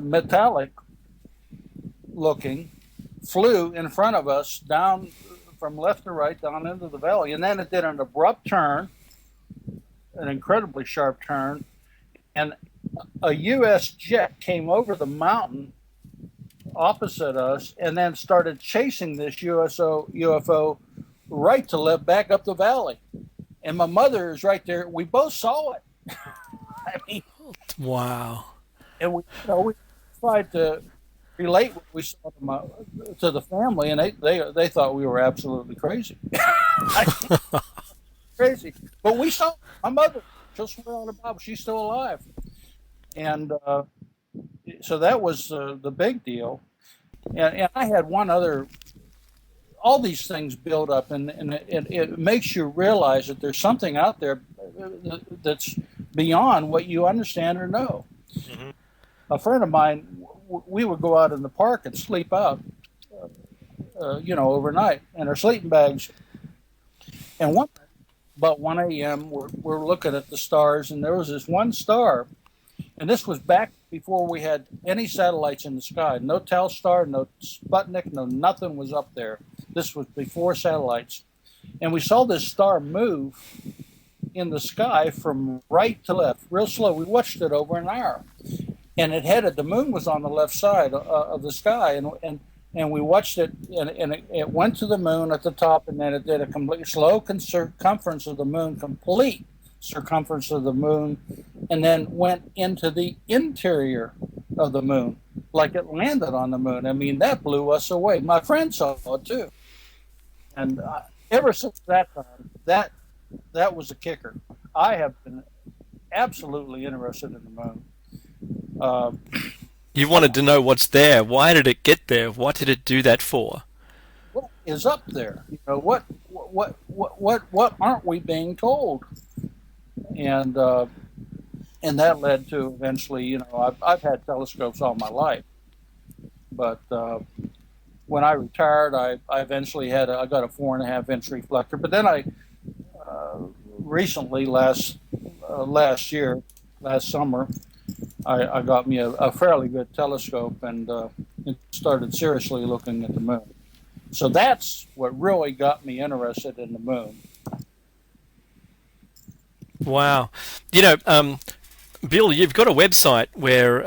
metallic looking, flew in front of us down from left to right down into the valley. And then it did an abrupt turn, an incredibly sharp turn, and a U.S. jet came over the mountain opposite us and then started chasing this UFO right to left back up the valley. And my mother is right there. We both saw it. I mean, Wow. and we tried to relate what we saw to the family, and they thought we were absolutely crazy. Crazy. But we saw my mother. She'll swear on the Bible. She's still alive. And so that was the big deal. And I had one other. All these things build up, and it makes you realize that there's something out there that's beyond what you understand or know. Mm-hmm. A friend of mine, we would go out in the park and sleep out, overnight in our sleeping bags. And about 1 a.m., we're looking at the stars, and there was this one star. And this was back before we had any satellites in the sky. No Telstar, no Sputnik, no nothing was up there. This was before satellites. And we saw this star move in the sky from right to left, real slow. We watched it over an hour. And the moon was on the left side of the sky. And we watched it, and it went to the moon at the top, and then it did a complete slow circumference of the moon, complete circumference of the moon, and then went into the interior of the moon, like it landed on the moon. I mean, that blew us away. My friend saw it too. And ever since that time, that was a kicker. I have been absolutely interested in the moon. You wanted to know what's there. Why did it get there? What did it do that for? What is up there? What aren't we being told? And that led to eventually, I've had telescopes all my life, but when I retired, I eventually I got a 4.5-inch reflector. But then I recently, last summer, I got me a fairly good telescope and started seriously looking at the moon. So that's what really got me interested in the moon. Wow. Bill, you've got a website where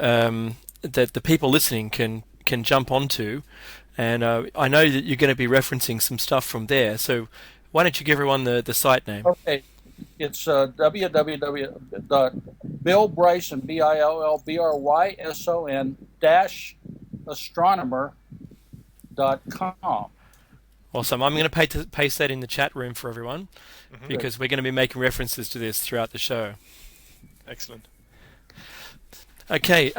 that the people listening can jump onto, and I know that you're going to be referencing some stuff from there. So why don't you give everyone the site name? Okay. It's www.billbryson, BILLBRYSON-astronomer.com. Awesome. I'm going to paste that in the chat room for everyone, because we're going to be making references to this throughout the show. Excellent. Okay.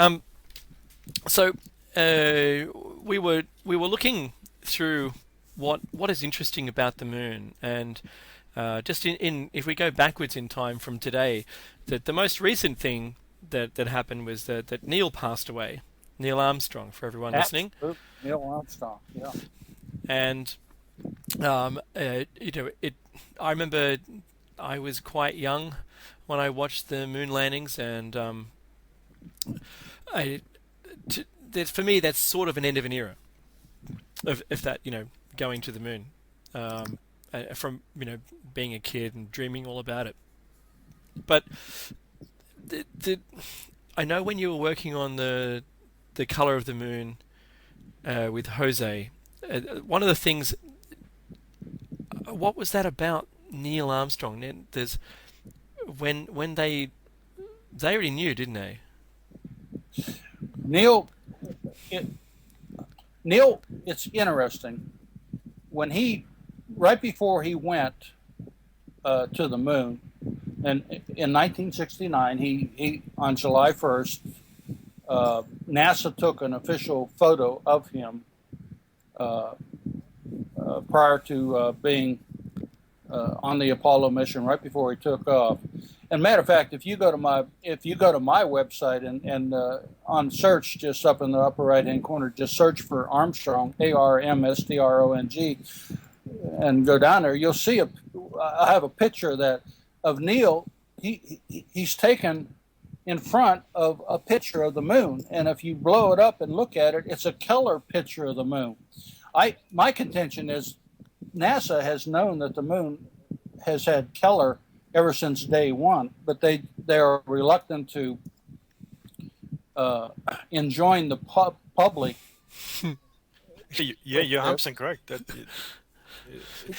So we were looking through what is interesting about the moon, and just in if we go backwards in time from today, that the most recent thing that happened was that Neil passed away. Neil Armstrong, for everyone listening. Neil Armstrong, yeah. And I remember I was quite young when I watched the moon landings, and for me that's sort of an end of an era of that, going to the moon, from being a kid and dreaming all about it. But I know when you were working on the color of the moon with Jose, one of the things, what was that about Neil Armstrong? There's when they already knew, didn't they? Neil, it's interesting. When right before he went to the moon, and in 1969, he on July 1st, NASA took an official photo of him prior to being on the Apollo mission, right before he took off. And matter of fact, if you go to my website and on search, just up in the upper right hand corner, just search for Armstrong, Armstrong, and go down there, you'll see I have a picture of Neil. He's taken in front of a picture of the moon. And if you blow it up and look at it, it's a color picture of the moon. My contention is NASA has known that the moon has had color ever since day one, but they are reluctant to enjoin the public. Yeah, you're 100% correct.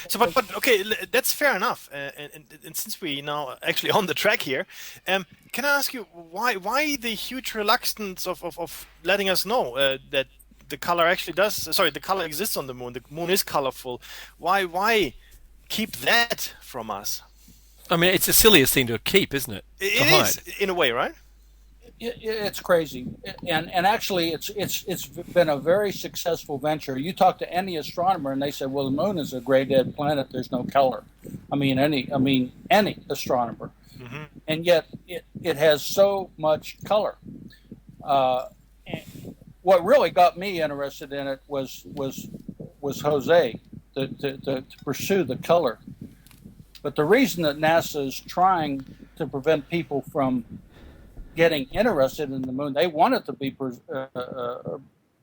So, but okay, that's fair enough. And since we now actually on the track here, can I ask you why the huge reluctance of letting us know that the color actually the color exists on the moon. The moon is colorful. Why keep that from us? I mean, it's the silliest thing to keep, isn't it? It is in a way, right? It's crazy, and actually, it's been a very successful venture. You talk to any astronomer, and they say, "Well, the moon is a gray dead planet. There's no color." Any astronomer, Mm-hmm. and yet it has so much color. What really got me interested in it was Jose to pursue the color. But the reason that NASA is trying to prevent people from getting interested in the moon, they want it to be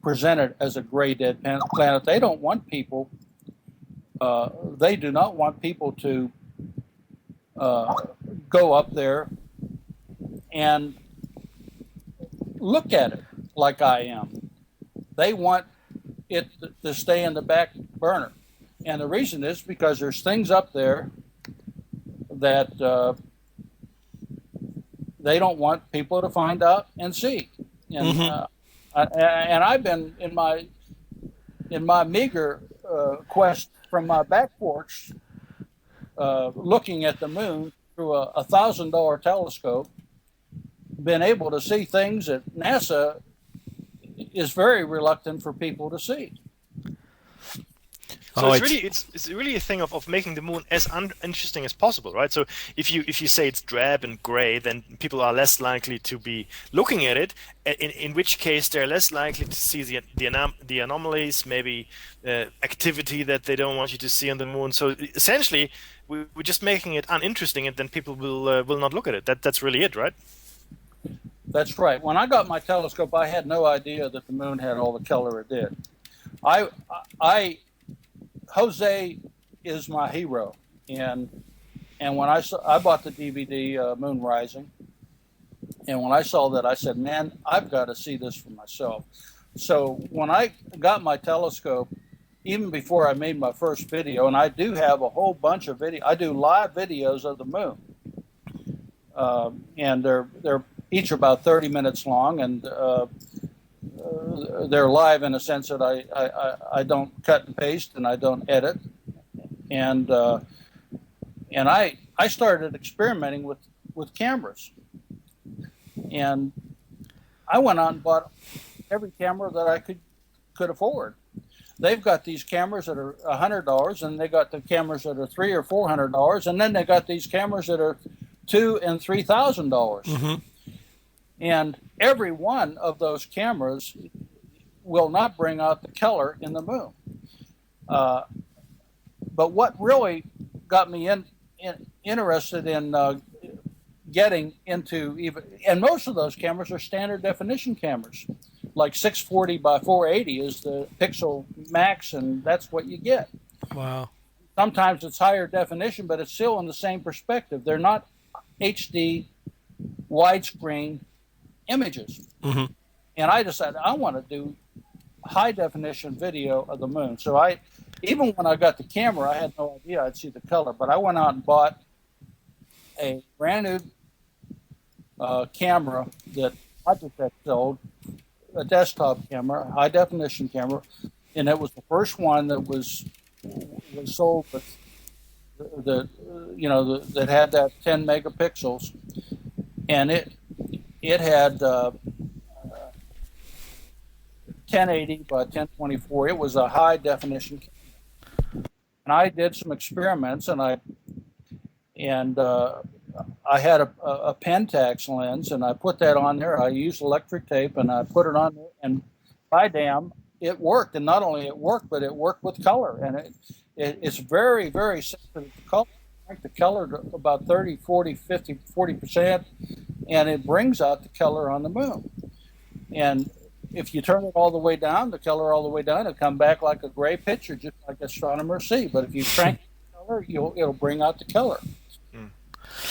presented as a gray dead planet. They don't want people. They do not want people to go up there and look at it like I am. They want it to stay in the back burner, and the reason is because there's things up there that they don't want people to find out and see. And and I've been in my meager quest from my back porch, looking at the moon through a $1,000 telescope, been able to see things that NASA is very reluctant for people to see. So it's really a thing of making the moon as uninteresting as possible, right? So if you say it's drab and gray, then people are less likely to be looking at it. In which case, they're less likely to see the anomalies, maybe activity that they don't want you to see on the moon. So essentially, we're just making it uninteresting, and then people will not look at it. That's really it, right? That's right. When I got my telescope, I had no idea that the moon had all the color it did. Jose is my hero, and when I bought the DVD Moon Rising, and when I saw that, I said, "Man, I've got to see this for myself." So when I got my telescope, even before I made my first video, and I do have a whole bunch of I do live videos of the moon, and they're each about 30 minutes long, and they're live in a sense that I don't cut and paste and I don't edit, and I started experimenting with cameras, and I went out and bought every camera that I could afford. They've got these cameras that are $100, and they got the cameras that are $300 or $400, and then they got these cameras that are $2,000 and $3,000. Mm-hmm. And every one of those cameras will not bring out the color in the moon. But what really got me interested in getting into and most of those cameras are standard definition cameras, like 640 by 480 is the pixel max, and that's what you get. Wow. Sometimes it's higher definition, but it's still in the same perspective. They're not HD widescreen images. Mm-hmm. And I decided I want to do high definition video of the moon. So even when I got the camera, I had no idea I'd see the color, but I went out and bought a brand new camera that Logitech sold, a desktop camera, a high definition camera, and it was the first one that was sold with that had that 10 megapixels, and it had 1080 by 1024. It was a high definition camera. And I did some experiments, and I had a Pentax lens, and I put that on there. I used electric tape, and I put it on there, and by damn, it worked. And not only it worked, but it worked with color, and it's very, very sensitive to color. The color to about 30, 40, 50, 40%, and it brings out the color on the moon. And if you turn it all the way down, the color all the way down, it'll come back like a gray picture, just like astronomers see. But if you crank the color, it'll bring out the color.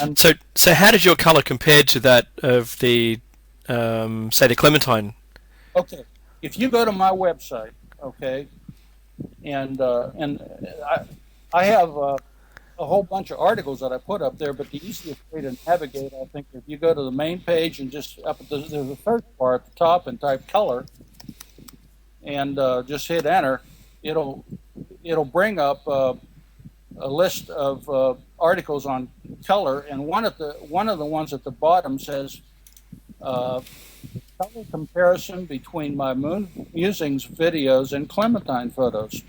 And so how does your color compare to that of the, say, the Clementine? okay, if you go to my website, okay, and I have a whole bunch of articles that I put up there, but the easiest way to navigate, I think, if you go to the main page and just up at there's a search bar at the top and type color, and just hit enter, it'll bring up a list of articles on color, and one of the ones at the bottom says color comparison between my moon musings videos and Clementine photos.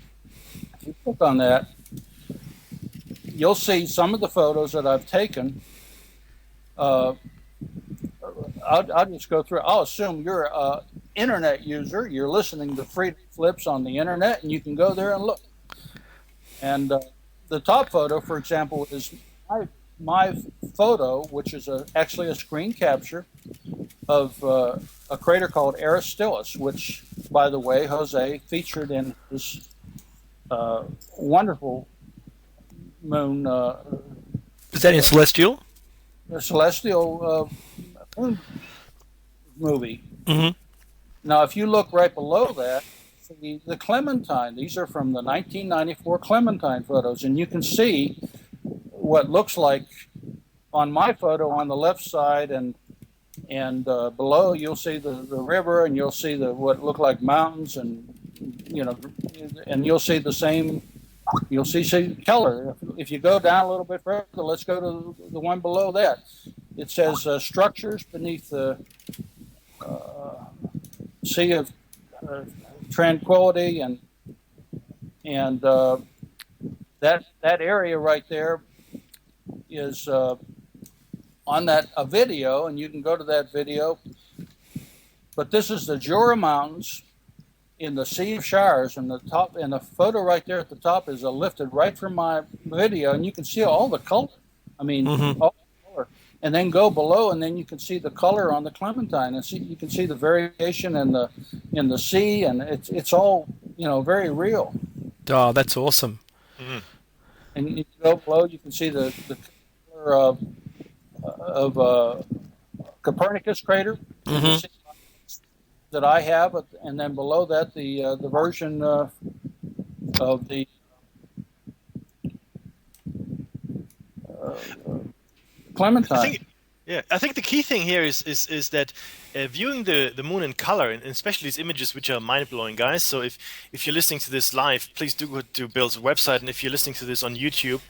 If you click on that, you'll see some of the photos that I've taken. I'll just go through. I'll assume you're an internet user. You're listening to Freedom Flips on the internet, and you can go there and look. And the top photo, for example, is my photo, which is actually a screen capture of a crater called Aristillus, which, by the way, Jose featured in his wonderful moon. Is that in Celestial? The Celestial moon movie. Mm-hmm. Now, if you look right below that, the Clementine. These are from the 1994 Clementine photos, and you can see what looks like on my photo on the left side, and below you'll see the river, and you'll see what look like mountains, and and you'll see the same. You'll see color. If you go down a little bit further, let's go to the one below that. It says structures beneath the Sea of Tranquility, and that area right there is on a video, and you can go to that video. But this is the Jura Mountains in the Sea of Shires, and the photo right there at the top is lifted right from my video, and you can see all the color. I mean, all the color. And then go below, and then you can see the color on the Clementine, and you can see the variation in the sea, and it's all very real. Oh, that's awesome. Mm-hmm. And you go below, you can see the color of Copernicus crater. Mm-hmm. That I have, and then below that the version of the Clementine. I think the key thing here is that viewing the moon in color, and especially these images, which are mind-blowing, guys. So if you're listening to this live, please do go to Bill's website, and if you're listening to this on YouTube,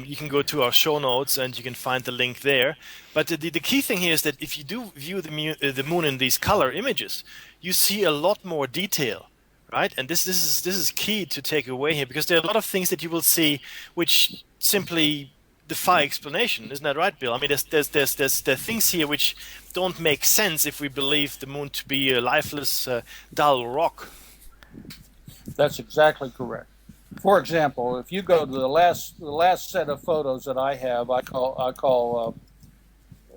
you can go to our show notes and you can find the link there. But the key thing here is that if you do view the moon in these color images, you see a lot more detail, right? And this is key to take away here, because there are a lot of things that you will see which simply defy explanation. Isn't that right, Bill? I mean, there's things here which don't make sense if we believe the moon to be a lifeless, dull rock. That's exactly correct. For example, if you go to the last set of photos that I have, I call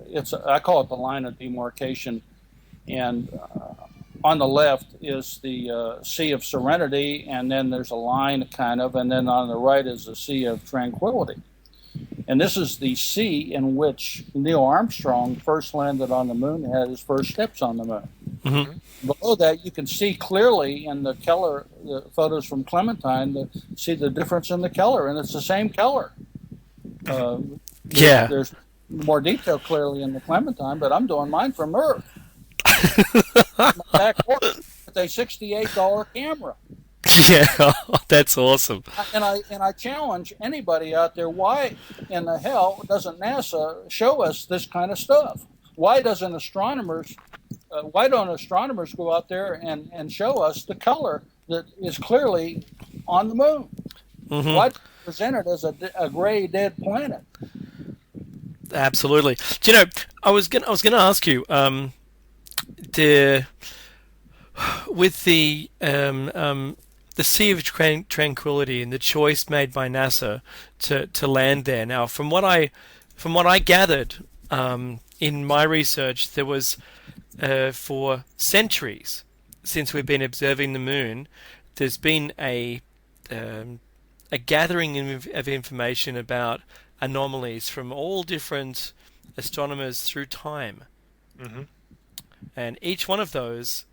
it the line of demarcation, and on the left is the Sea of Serenity, and then there's a line kind of, and then on the right is the Sea of Tranquility. And this is the sea in which Neil Armstrong first landed on the moon and had his first steps on the moon. Mm-hmm. Below that, you can see clearly in the color, the photos from Clementine, see the difference in the color, and it's the same color. There's more detail clearly in the Clementine, but I'm doing mine from Earth. Back with a $68 camera. Yeah, that's awesome. And I challenge anybody out there: why in the hell doesn't NASA show us this kind of stuff? Why don't astronomers go out there and show us the color that is clearly on the moon? Mm-hmm. Why present it as a gray dead planet? Absolutely. Do you know? I was gonna ask you with the Sea of Tranquility and the choice made by NASA to land there. Now, from what I gathered, in my research, there was for centuries since we've been observing the moon, there's been a gathering of information about anomalies from all different astronomers through time. Hmm. And each one of those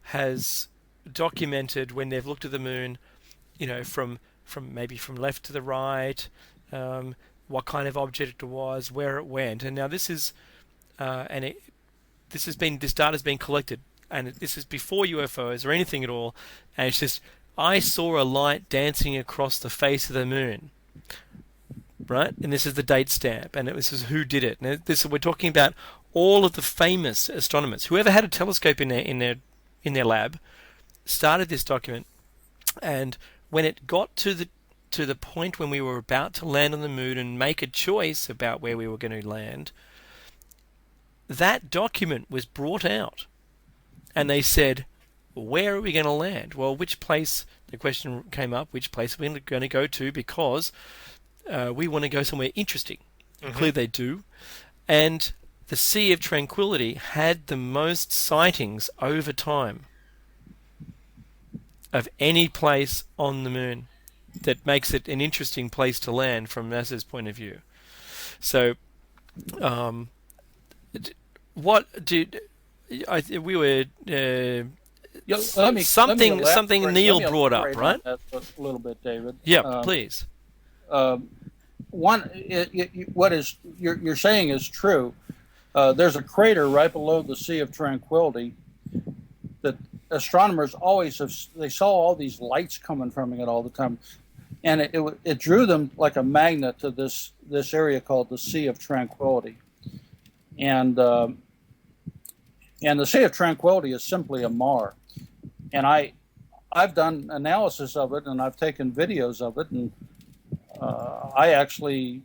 has documented when they've looked at the moon, from maybe from left to the right, what kind of object it was, where it went. And now this is this data has been collected, and this is before UFOs or anything at all. And it's just, I saw a light dancing across the face of the moon, right? And this is the date stamp, and this is who did it. And we're talking about all of the famous astronomers, whoever had a telescope in their lab, started this document. And when it got to the point when we were about to land on the moon and make a choice about where we were going to land, that document was brought out, and they said, where are we going to land? Well, which place, the question came up, which place are we going to go to, because we want to go somewhere interesting. Mm-hmm. Clearly they do. And the Sea of Tranquility had the most sightings over time of any place on the moon. That makes it an interesting place to land from NASA's point of view. So, what did we were something Neil brought up, right? That a little bit, David. Yeah, please. What is you're saying is true. There's a crater right below the Sea of Tranquility that astronomers they saw all these lights coming from it all the time, and it drew them like a magnet to this area called the Sea of Tranquility, and the Sea of Tranquility is simply a mar, and I've done analysis of it, and I've taken videos of it, and I actually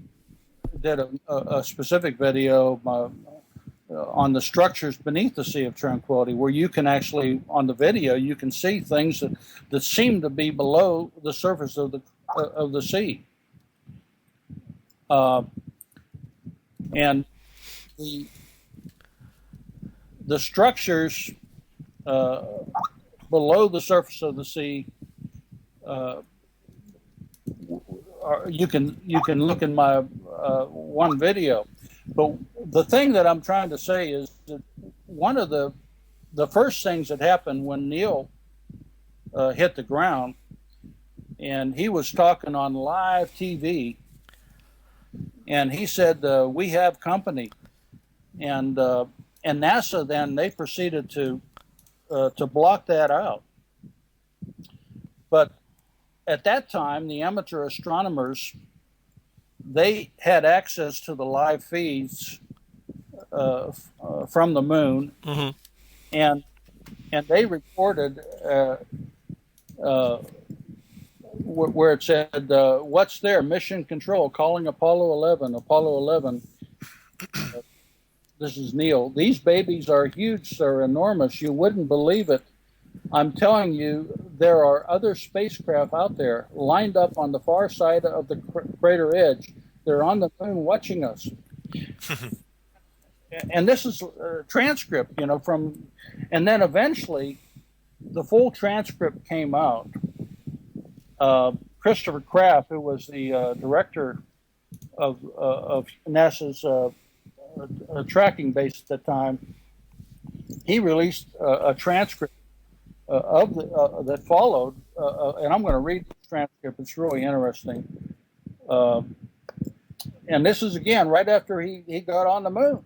did a specific video on the structures beneath the Sea of Tranquility, where you can actually, on the video, you can see things that seem to be below the surface of the sea. And the structures below the surface of the sea, you can look in my one video. But the thing that I'm trying to say is that one of the first things that happened when Neil hit the ground, and he was talking on live TV, and he said, "We have company," and NASA then they proceeded to block that out. But at that time, the amateur astronomers, they had access to the live feeds from the moon, mm-hmm. and they reported where it said, "What's there? Mission Control calling Apollo 11. Apollo 11. This is Neil. These babies are huge. They're enormous. You wouldn't believe it. I'm telling you, there are other spacecraft out there lined up on the far side of the crater edge. They're on the moon watching us." And this is a transcript, from, and then eventually the full transcript came out. Christopher Kraft, who was the director of NASA's tracking base at the time, he released a transcript of that followed, and I'm going to read the transcript. It's really interesting. And this is, again, right after he got on the moon.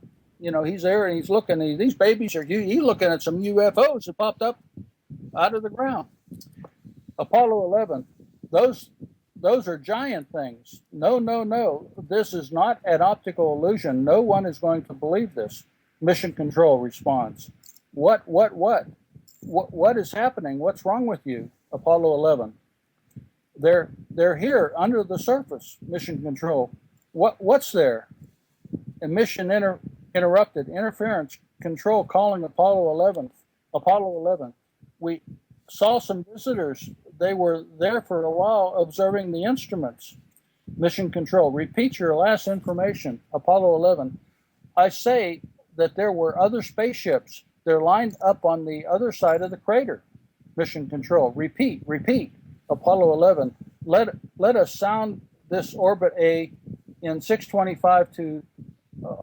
He's there and he's looking. These babies are huge. He's looking at some UFOs that popped up out of the ground. Apollo 11. Those are giant things. No. This is not an optical illusion. No one is going to believe this. Mission Control responds. What is happening? What's wrong with you? Apollo 11. They're here under the surface. Mission Control. What's there? Emission interrupted. Interference control calling Apollo 11. Apollo 11. We saw some visitors. They were there for a while observing the instruments. Mission Control. Repeat your last information. Apollo 11. I say that there were other spaceships. They're lined up on the other side of the crater. Mission Control. Repeat. Apollo 11. Let us sound this orbit A in 625 to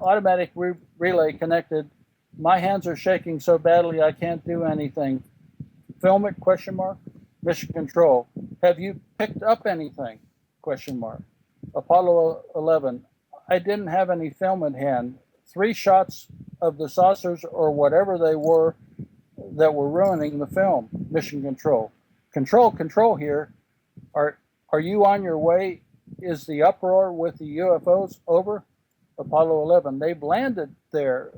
automatic relay connected. My hands are shaking so badly I can't do anything. Film it? ? Mission Control. Have you picked up anything? ? Apollo 11. I didn't have any film in hand. 3 shots of the saucers or whatever they were that were ruining the film. Mission Control. Control here. Are you on your way? Is the uproar with the UFOs over? Apollo 11. They've landed there.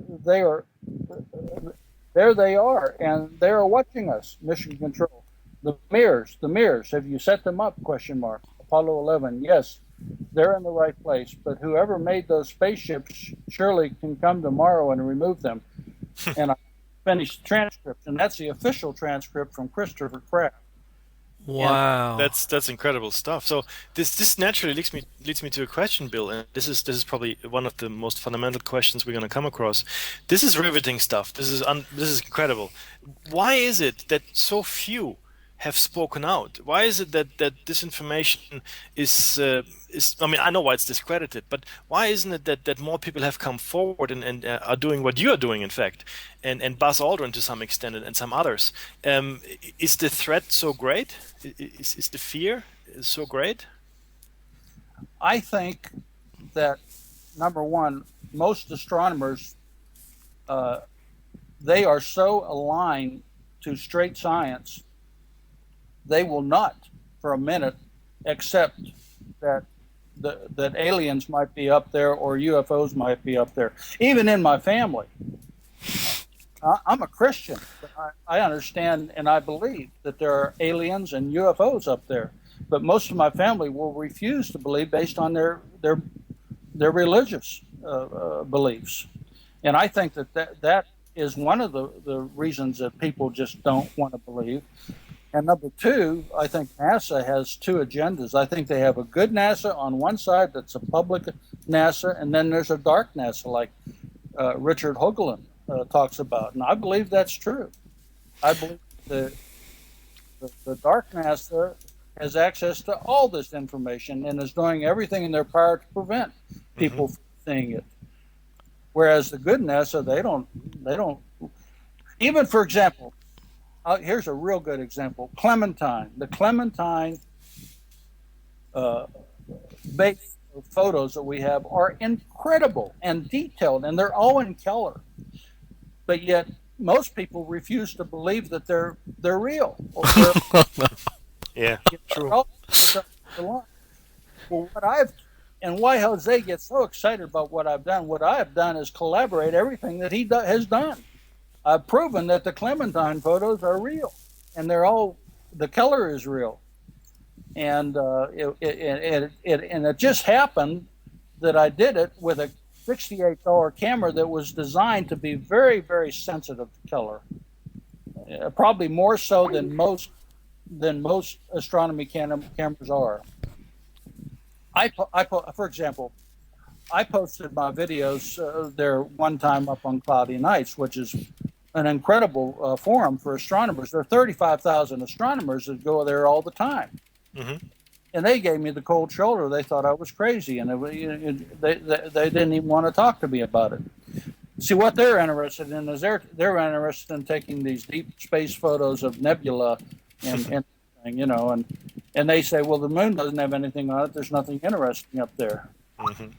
There they are, and they are watching us. Mission Control. The mirrors. Have you set them up? ? Apollo 11. Yes, they're in the right place, but whoever made those spaceships surely can come tomorrow and remove them. And I finished the transcript, and that's the official transcript from Christopher Kraft. Wow, that's incredible stuff. So this naturally leads me to a question, Bill, and this is probably one of the most fundamental questions we're going to come across. This is riveting stuff. This is incredible. Why is it that so few have spoken out? Why is it that this information is I mean, I know why it's discredited, but why isn't it that more people have come forward and are doing what you are doing, in fact, and Buzz Aldrin to some extent and some others? Is the threat so great? Is the fear so great? I think that, number one, most astronomers, they are so aligned to straight science, they will not for a minute accept that aliens might be up there or UFOs might be up there. Even in my family, I'm a Christian, but I understand and I believe that there are aliens and UFOs up there. But most of my family will refuse to believe based on their religious beliefs. And I think that is one of the reasons that people just don't want to believe. And number two, I think NASA has 2 agendas. I think they have a good NASA on one side that's a public NASA, and then there's a dark NASA like Richard Hoagland talks about. And I believe that's true. I believe the dark NASA has access to all this information and is doing everything in their power to prevent people from seeing it. Whereas the good NASA, they don't. Even, for example, here's a real good example. Clementine. The Clementine base photos that we have are incredible and detailed, and they're all in color. But yet, most people refuse to believe that they're real. Or Yeah, true. Well, and why Jose gets so excited about what I've done is collaborate everything that he has done. I've proven that the Clementine photos are real, and the color is real, and it just happened that I did it with a $68 camera that was designed to be very, very sensitive to color, probably more so than most astronomy cameras are. For example, I posted my videos there one time up on Cloudy Nights, which is an incredible forum for astronomers. There are 35,000 astronomers that go there all the time. Mm-hmm. And they gave me the cold shoulder. They thought I was crazy, and they didn't even want to talk to me about it. See, what they're interested in is they're interested in taking these deep space photos of nebula and and they say, well, the moon doesn't have anything on it. There's nothing interesting up there. Mm-hmm.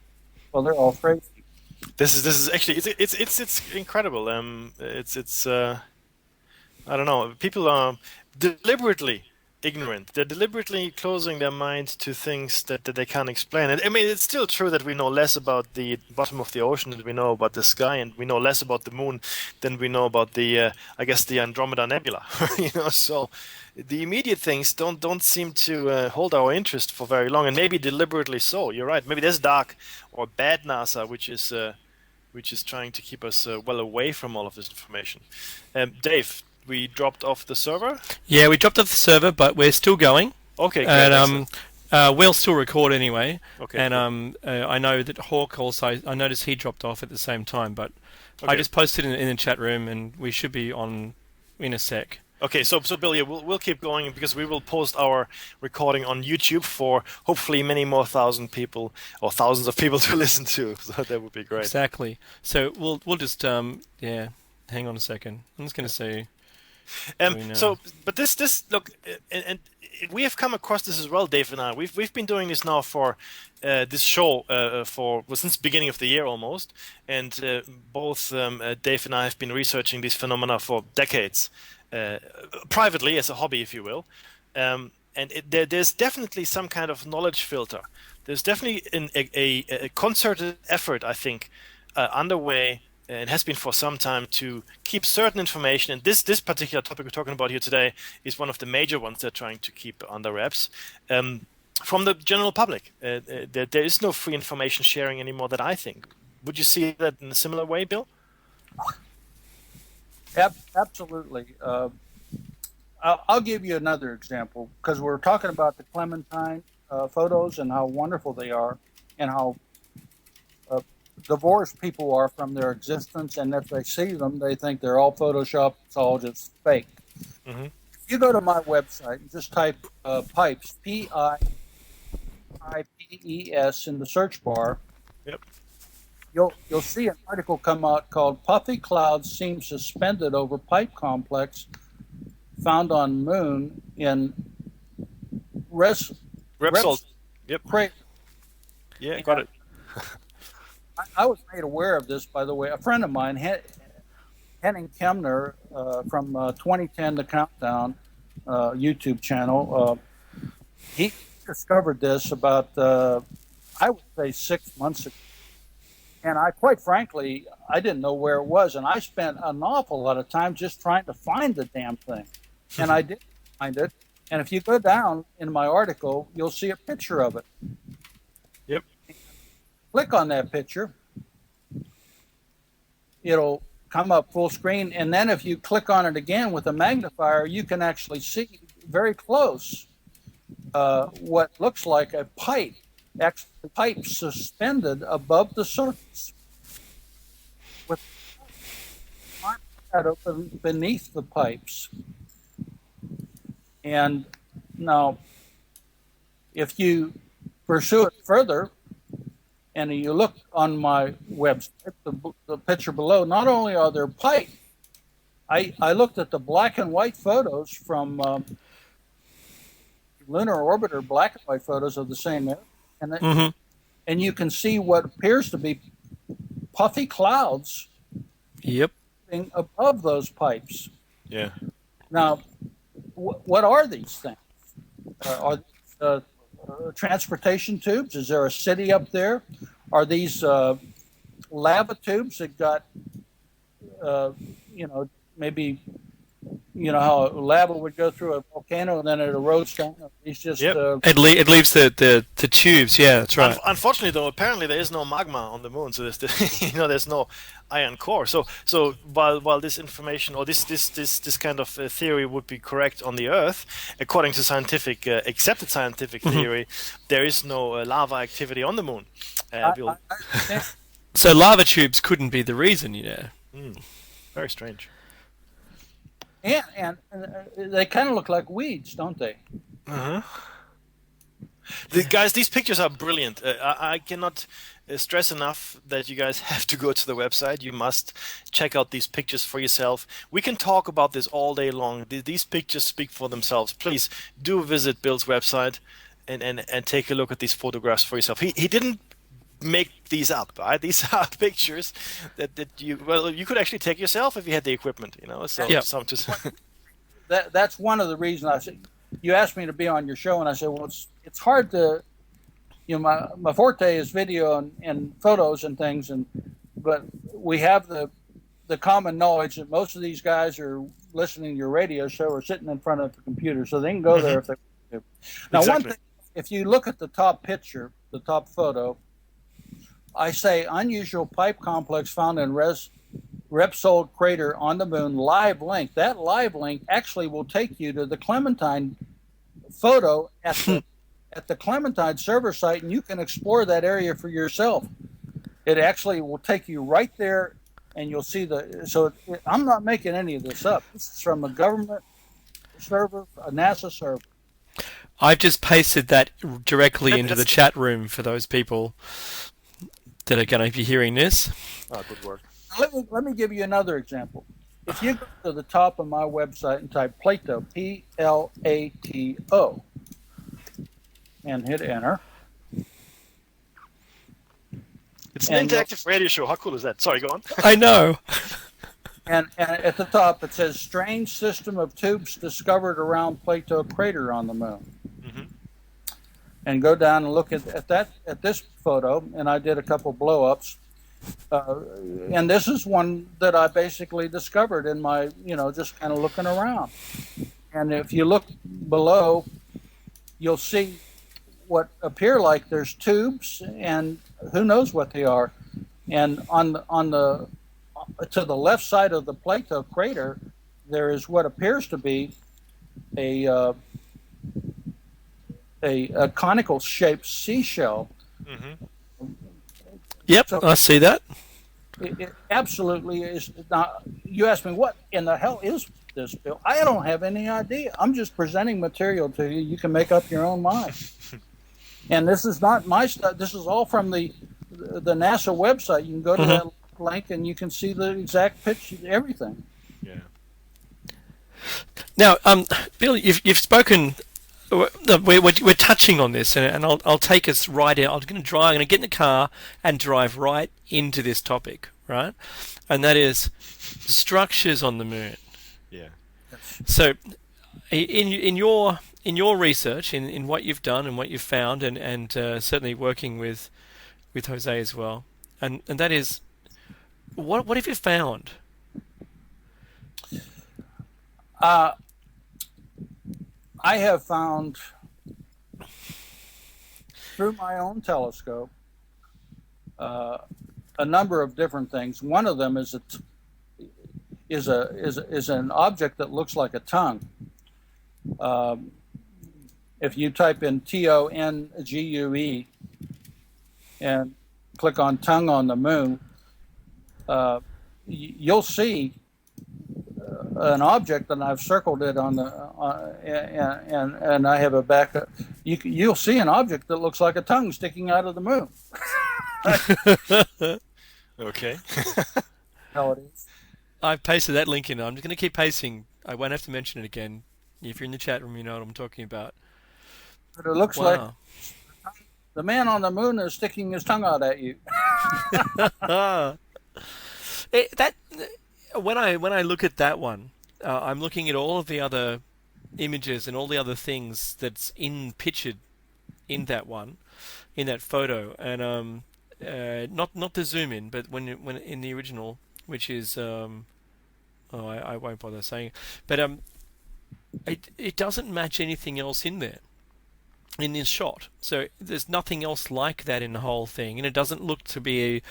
Well, they're all crazy. This is actually it's incredible. It's I don't know. People are deliberately ignorant. They're deliberately closing their mind to things that they can't explain. And I mean, it's still true that we know less about the bottom of the ocean than we know about the sky, and we know less about the moon than we know about the the Andromeda Nebula. So the immediate things don't seem to hold our interest for very long, and maybe deliberately so. You're right. Maybe there's dark or bad NASA, which is trying to keep us well away from all of this information. Dave, we dropped off the server? Yeah, we dropped off the server, but we're still going. Okay, great. And We'll still record anyway. Okay. And cool. I know that Hawk also. I noticed he dropped off at the same time, but I Okay. just posted in the chat room, and we should be on in a sec. Okay, so Bill, yeah, we'll keep going because we will post our recording on YouTube for hopefully many more thousand people or thousands of people to listen to. So that would be great. Exactly. So we'll just yeah. Hang on a second. I'm just going to say. So, but this look, and we have come across this as well, Dave and I. We've been doing this now for this show since the beginning of the year almost, and both Dave and I have been researching these phenomena for decades, privately as a hobby, if you will. And there's definitely some kind of knowledge filter. There's definitely a concerted effort, I think, underway. And has been for some time to keep certain information, and this particular topic we're talking about here today is one of the major ones they're trying to keep under wraps from the general public. There is no free information sharing anymore that I think. Would you see that in a similar way, Bill? Absolutely. I'll give you another example because we're talking about the Clementine photos and how wonderful they are and how divorced people are from their existence, and if they see them, they think they're all Photoshopped. It's all just fake. Mm-hmm. If you go to my website and just type pipes, P-I-P-E-S in the search bar, Yep. You'll see an article come out called "Puffy Clouds Seem Suspended Over Pipe Complex Found on Moon in Repsol. Yep. Crater." Yeah, got it. I was made aware of this, by the way. A friend of mine, Henning Kemner, from 2010 The Countdown YouTube channel, he discovered this about, I would say, 6 months ago. And quite frankly, I didn't know where it was. And I spent an awful lot of time just trying to find the damn thing. And I did find it. And if you go down in my article, you'll see a picture of it. Yep. Click on that picture, it'll come up full screen, and then if you click on it again with a magnifier, you can actually see very close what looks like a pipe, actually pipe suspended above the surface with shadow beneath the pipes. And now, if you pursue it further, and you look on my website, the picture below, not only are there pipes, I looked at the black and white photos from lunar orbiter black and white photos of the same area, and you can see what appears to be puffy clouds Yep. above those pipes. Yeah. Now, what are these things? Are these transportation tubes? Is there a city up there? Are these lava tubes that got, maybe, how lava would go through a volcano and then it erodes down? It's just It leaves the tubes. Yeah, that's right. Unfortunately, though, apparently there is no magma on the moon, so there's no iron core. So while this information or this kind of theory would be correct on the Earth, according to accepted scientific theory, there is no lava activity on the moon. So lava tubes couldn't be the reason, Very strange. and they kind of look like weeds, don't they? Guys, these pictures are brilliant. I cannot stress enough that you guys have to go to the website. You must check out these pictures for yourself. We can talk about this all day long. These pictures speak for themselves. Please do visit Bill's website and take a look at these photographs for yourself. He didn't make these up, right? These are pictures that you could actually take yourself if you had the equipment, So Yeah. That's one of the reasons I said. You asked me to be on your show, and I said, well, it's hard to, my forte is video and photos and things, but we have the common knowledge that most of these guys are listening to your radio show or sitting in front of the computer, so they can go there if they want to. Now, Exactly. one thing, if you look at the top picture, the top photo, I say unusual pipe complex found in Repsol crater on the moon, live link. That live link actually will take you to the Clementine photo at the at the Clementine server site, and you can explore that area for yourself. It actually will take you right there, and you'll see the. So I'm not making any of this up. This is from a government server, a NASA server. I've just pasted that directly into the That's- chat room for those people that are going to be hearing this. Oh, good work. Let me give you another example. If you go to the top of my website and type Plato, Plato, and hit enter. It's an And interactive radio show. How cool is that? Sorry, go on. I know. And at the top it says strange system of tubes discovered around Plato crater on the moon. Mhm. And go down and look at this photo, and I did a couple blow-ups. And this is one that I basically discovered in my, just kind of looking around. And if you look below, you'll see what appear like there's tubes, and who knows what they are. And on the to the left side of the Plato crater, there is what appears to be a conical shaped seashell. Mm-hmm. Yep, So- I see that. It absolutely is not. You ask me, what in the hell is this, Bill? I don't have any idea. I'm just presenting material to you. You can make up your own mind. And this is not my stuff. This is all from the NASA website. You can go to that link and you can see the exact picture, everything. Yeah. Now, Bill, you've spoken. We're touching on this, and I'll take us right out. I'm going to get in the car and drive right into this topic, right? And that is structures on the moon. Yeah. So, in your research, in what you've done and what you've found, and certainly working with Jose as well, and that is, what have you found? I have found through my own telescope a number of different things. One of them is an object that looks like a tongue. If you type in TONGUE and click on tongue on the moon, you'll see an object, and I've circled it on the and I have a backup. You'll see an object that looks like a tongue sticking out of the moon. Okay. How it is. I've pasted that link in. I'm just going to keep pasting. I won't have to mention it again. If you're in the chat room, you know what I'm talking about. But it looks like Wow. the man on the moon is sticking his tongue out at you. When I look at that one, I'm looking at all of the other images and all the other things that's pictured in that one, in that photo, and not the zoom in, but when in the original, which is I won't bother saying it, but it doesn't match anything else in there in this shot. So there's nothing else like that in the whole thing, and it doesn't look to be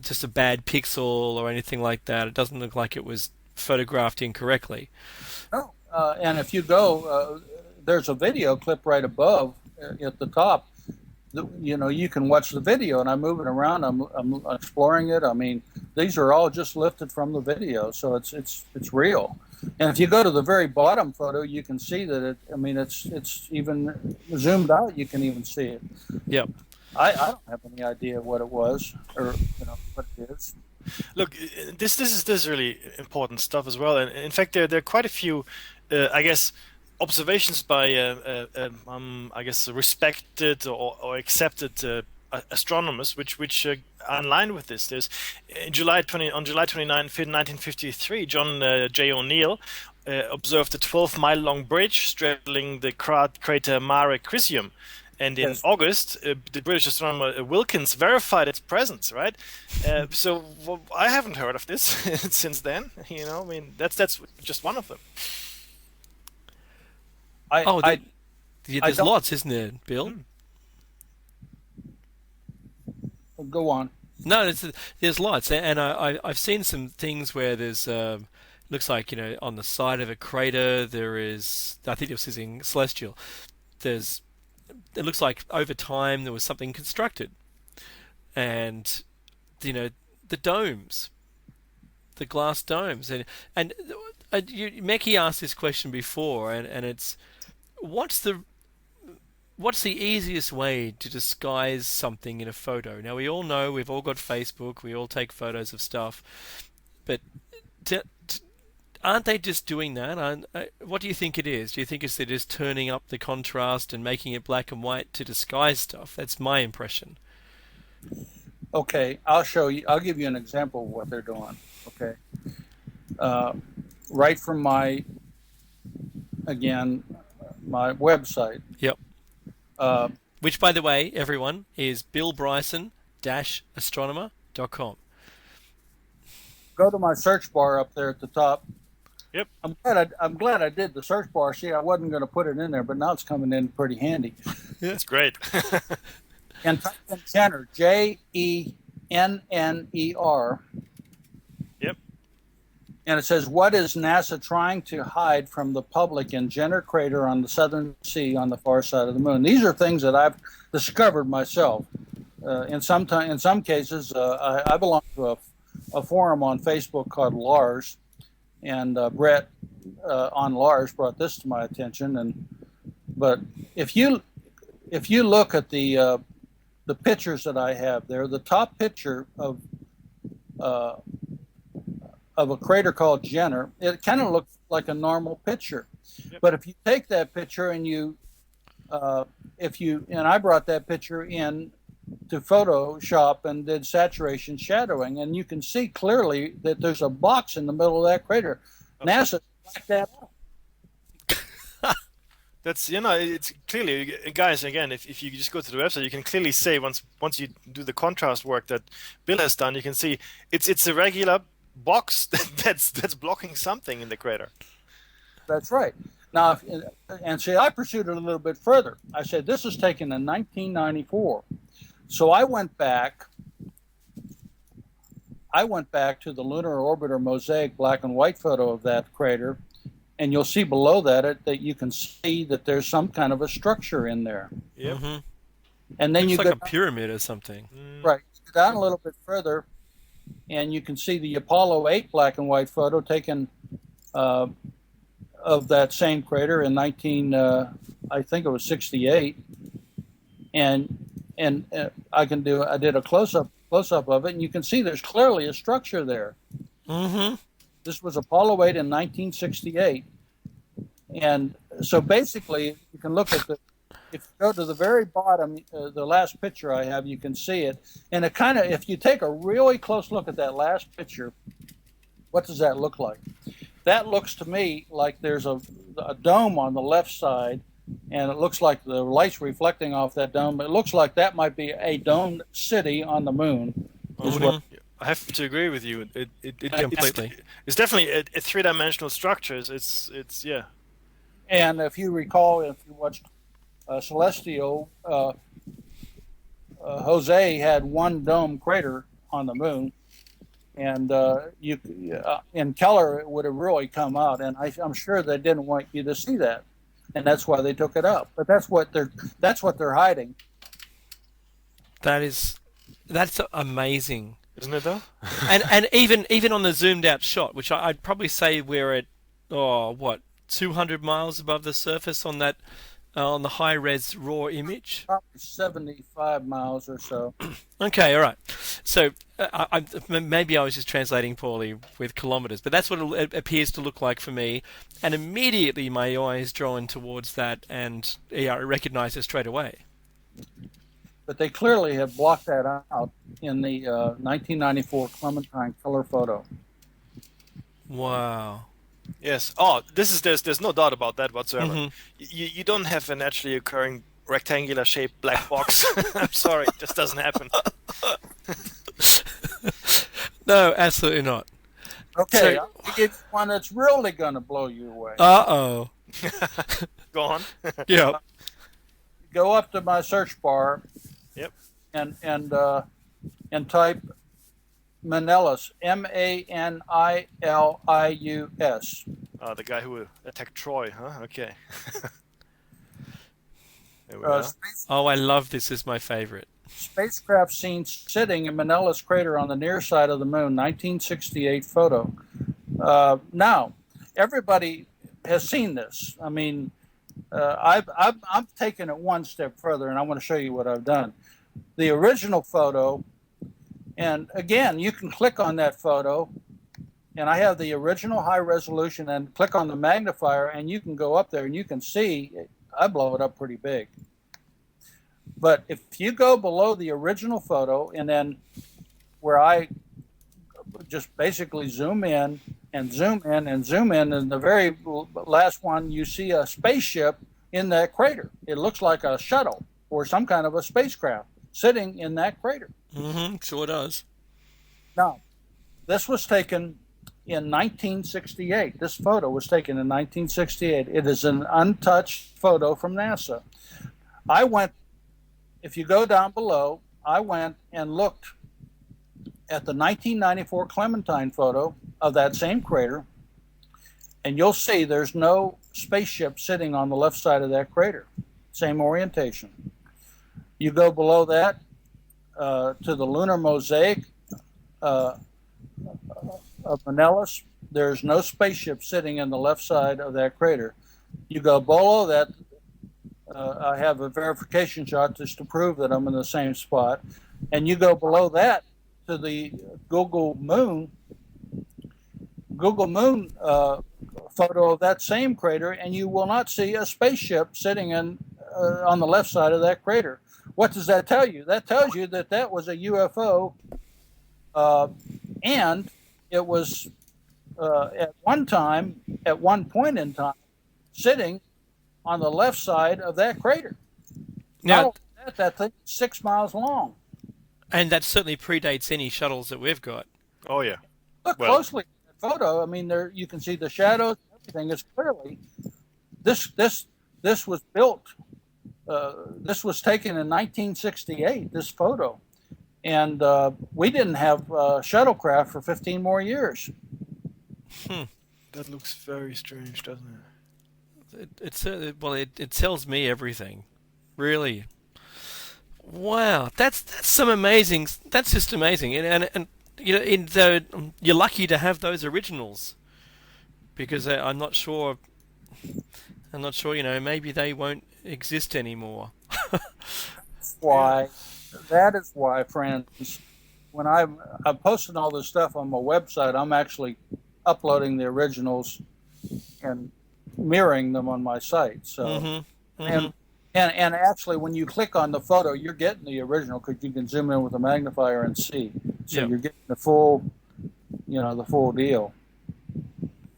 just a bad pixel or anything like that. It doesn't look like it was photographed incorrectly. No. And if you go, there's a video clip right above at the top. You can watch the video, and I'm moving around. I'm exploring it. I mean, these are all just lifted from the video, so it's real. And if you go to the very bottom photo, you can see that it's even zoomed out. You can even see it. Yep. I don't have any idea what it was or what it is. Look, this is really important stuff as well. And in fact, there are quite a few, I guess, observations by I guess respected or accepted astronomers, which are in line with this. There's on July 29, 1953, John J. O'Neill observed a 12-mile-long bridge straddling the crater Mare Crisium. And in August, the British astronomer Wilkins verified its presence, right? So I haven't heard of this since then. I mean, that's just one of them. There's lots, isn't there, Bill? Go on. No, there's lots, and I've seen some things where there's looks like on the side of a crater there is. I think this is in Celestial. There's it looks like over time there was something constructed, and the domes, the glass domes, and Meki asked this question before, and it's what's the easiest way to disguise something in a photo? Now we all know we've all got Facebook, we all take photos of stuff, but aren't they just doing that? What do you think it is? Do you think it's they're just turning up the contrast and making it black and white to disguise stuff? That's my impression. Okay, I'll show you. I'll give you an example of what they're doing. Okay, right from my website. Yep. Uh, Which, by the way, everyone, is billbryson-astronomer.com. Go to my search bar up there at the top. Yep. I'm glad I did the search bar. See, I wasn't going to put it in there, but now it's coming in pretty handy. That's great. And type in Jenner, Jenner. Yep. And it says, what is NASA trying to hide from the public in Jenner Crater on the southern sea on the far side of the moon? These are things that I've discovered myself. In some cases, I belong to a forum on Facebook called Lars, and Brett on Lars brought this to my attention. But if you look at the pictures that I have there, the top picture of a crater called Jenner, it kind of looks like a normal picture. Yep. But if you take that picture and I brought that picture in to Photoshop and did saturation shadowing, and you can see clearly that there's a box in the middle of that crater. Okay. NASA backed that up. That's it's clearly, guys. Again, if you just go to the website, you can clearly say once you do the contrast work that Bill has done, you can see it's a regular box that's blocking something in the crater. That's right. Now, and see, I pursued it a little bit further. I said this was taken in 1994, so I went back to the Lunar Orbiter Mosaic black and white photo of that crater. And you'll see below that you can see that there's some kind of a structure in there. Yep. Mm-hmm. And then it's like a pyramid or something. Right. You go down a little bit further, and you can see the Apollo 8 black and white photo taken of that same crater in I think it was 68. And I did a close up of it, and you can see there's clearly a structure there. Mm-hmm. This was Apollo 8 in 1968. And so basically, you can look at if you go to the very bottom, the last picture I have, you can see it. And it kind of, if you take a really close look at that last picture, what does that look like? That looks to me like there's a dome on the left side, and it looks like the light's reflecting off that dome. It looks like that might be a domed city on the moon. I have to agree with you. It completely. It's definitely a three-dimensional structure. It's yeah. And if you recall, if you watched Celestial, Jose had one dome crater on the moon, and in Keller it would have really come out. And I'm sure they didn't want you to see that, and that's why they took it up. But that's what they're hiding. That's amazing. Isn't it though? and even on the zoomed out shot, which I'd probably say we're at 200 miles above the surface on that on the high res raw image. Probably 75 miles or so. Okay, all right. So maybe I was just translating poorly with kilometers, but that's what it appears to look like for me. And immediately my eye is drawn towards that, and I recognize it straight away. But they clearly have blocked that out in the 1994 Clementine color photo. Wow. Yes. Oh, there's no doubt about that whatsoever. Mm-hmm. You don't have a naturally occurring rectangular shaped black box. I'm sorry, it just doesn't happen. No, absolutely not. Okay, I'll give you one that's really going to blow you away. Uh-oh. Go on. Yeah. Go up to my search bar. Yep. And type Manilius, Manilius. The guy who attacked Troy, huh? Okay. There we are. Oh, I love this. Is my favorite. Spacecraft seen sitting in Manella's crater on the near side of the moon, 1968 photo. Now, everybody has seen this. I mean, I've taken it one step further, and I want to show you what I've done. The original photo, and again, you can click on that photo, and I have the original high resolution, and click on the magnifier, and you can go up there, and you can see I blow it up pretty big. But if you go below the original photo, and then where I just basically zoom in and zoom in and zoom in, and the very last one, you see a spaceship in that crater. It looks like a shuttle or some kind of a spacecraft sitting in that crater. Mm-hmm. Sure does. Now, this was taken in 1968. This photo was taken in 1968. It is an untouched photo from NASA. If you go down below, I went and looked at the 1994 Clementine photo of that same crater, and you'll see there's no spaceship sitting on the left side of that crater. Same orientation. You go below that to the lunar mosaic of Manellas. There's no spaceship sitting in the left side of that crater. You go below that. I have a verification shot just to prove that I'm in the same spot. And you go below that to the Google Moon photo of that same crater, and you will not see a spaceship sitting on the left side of that crater. What does that tell you? That tells you that that was a UFO, and it was at one point in time, sitting on the left side of that crater. Now, that thing is 6 miles long. and that certainly predates any shuttles that we've got. Oh yeah. Look closely at that photo. I mean, there you can see the shadows. Everything is clearly this was built. This was taken in 1968. This photo, and we didn't have shuttlecraft for 15 more years. That looks very strange, doesn't it? It tells me everything, really. Wow, that's some amazing. That's just amazing, and you know, you're lucky to have those originals, because I'm not sure. You know, maybe they won't exist anymore. That is why, friends, when I'm posting all this stuff on my website, I'm actually uploading the originals and mirroring them on my site. So, and actually, when you click on the photo, you're getting the original because you can zoom in with a magnifier and see. So you're getting the full deal.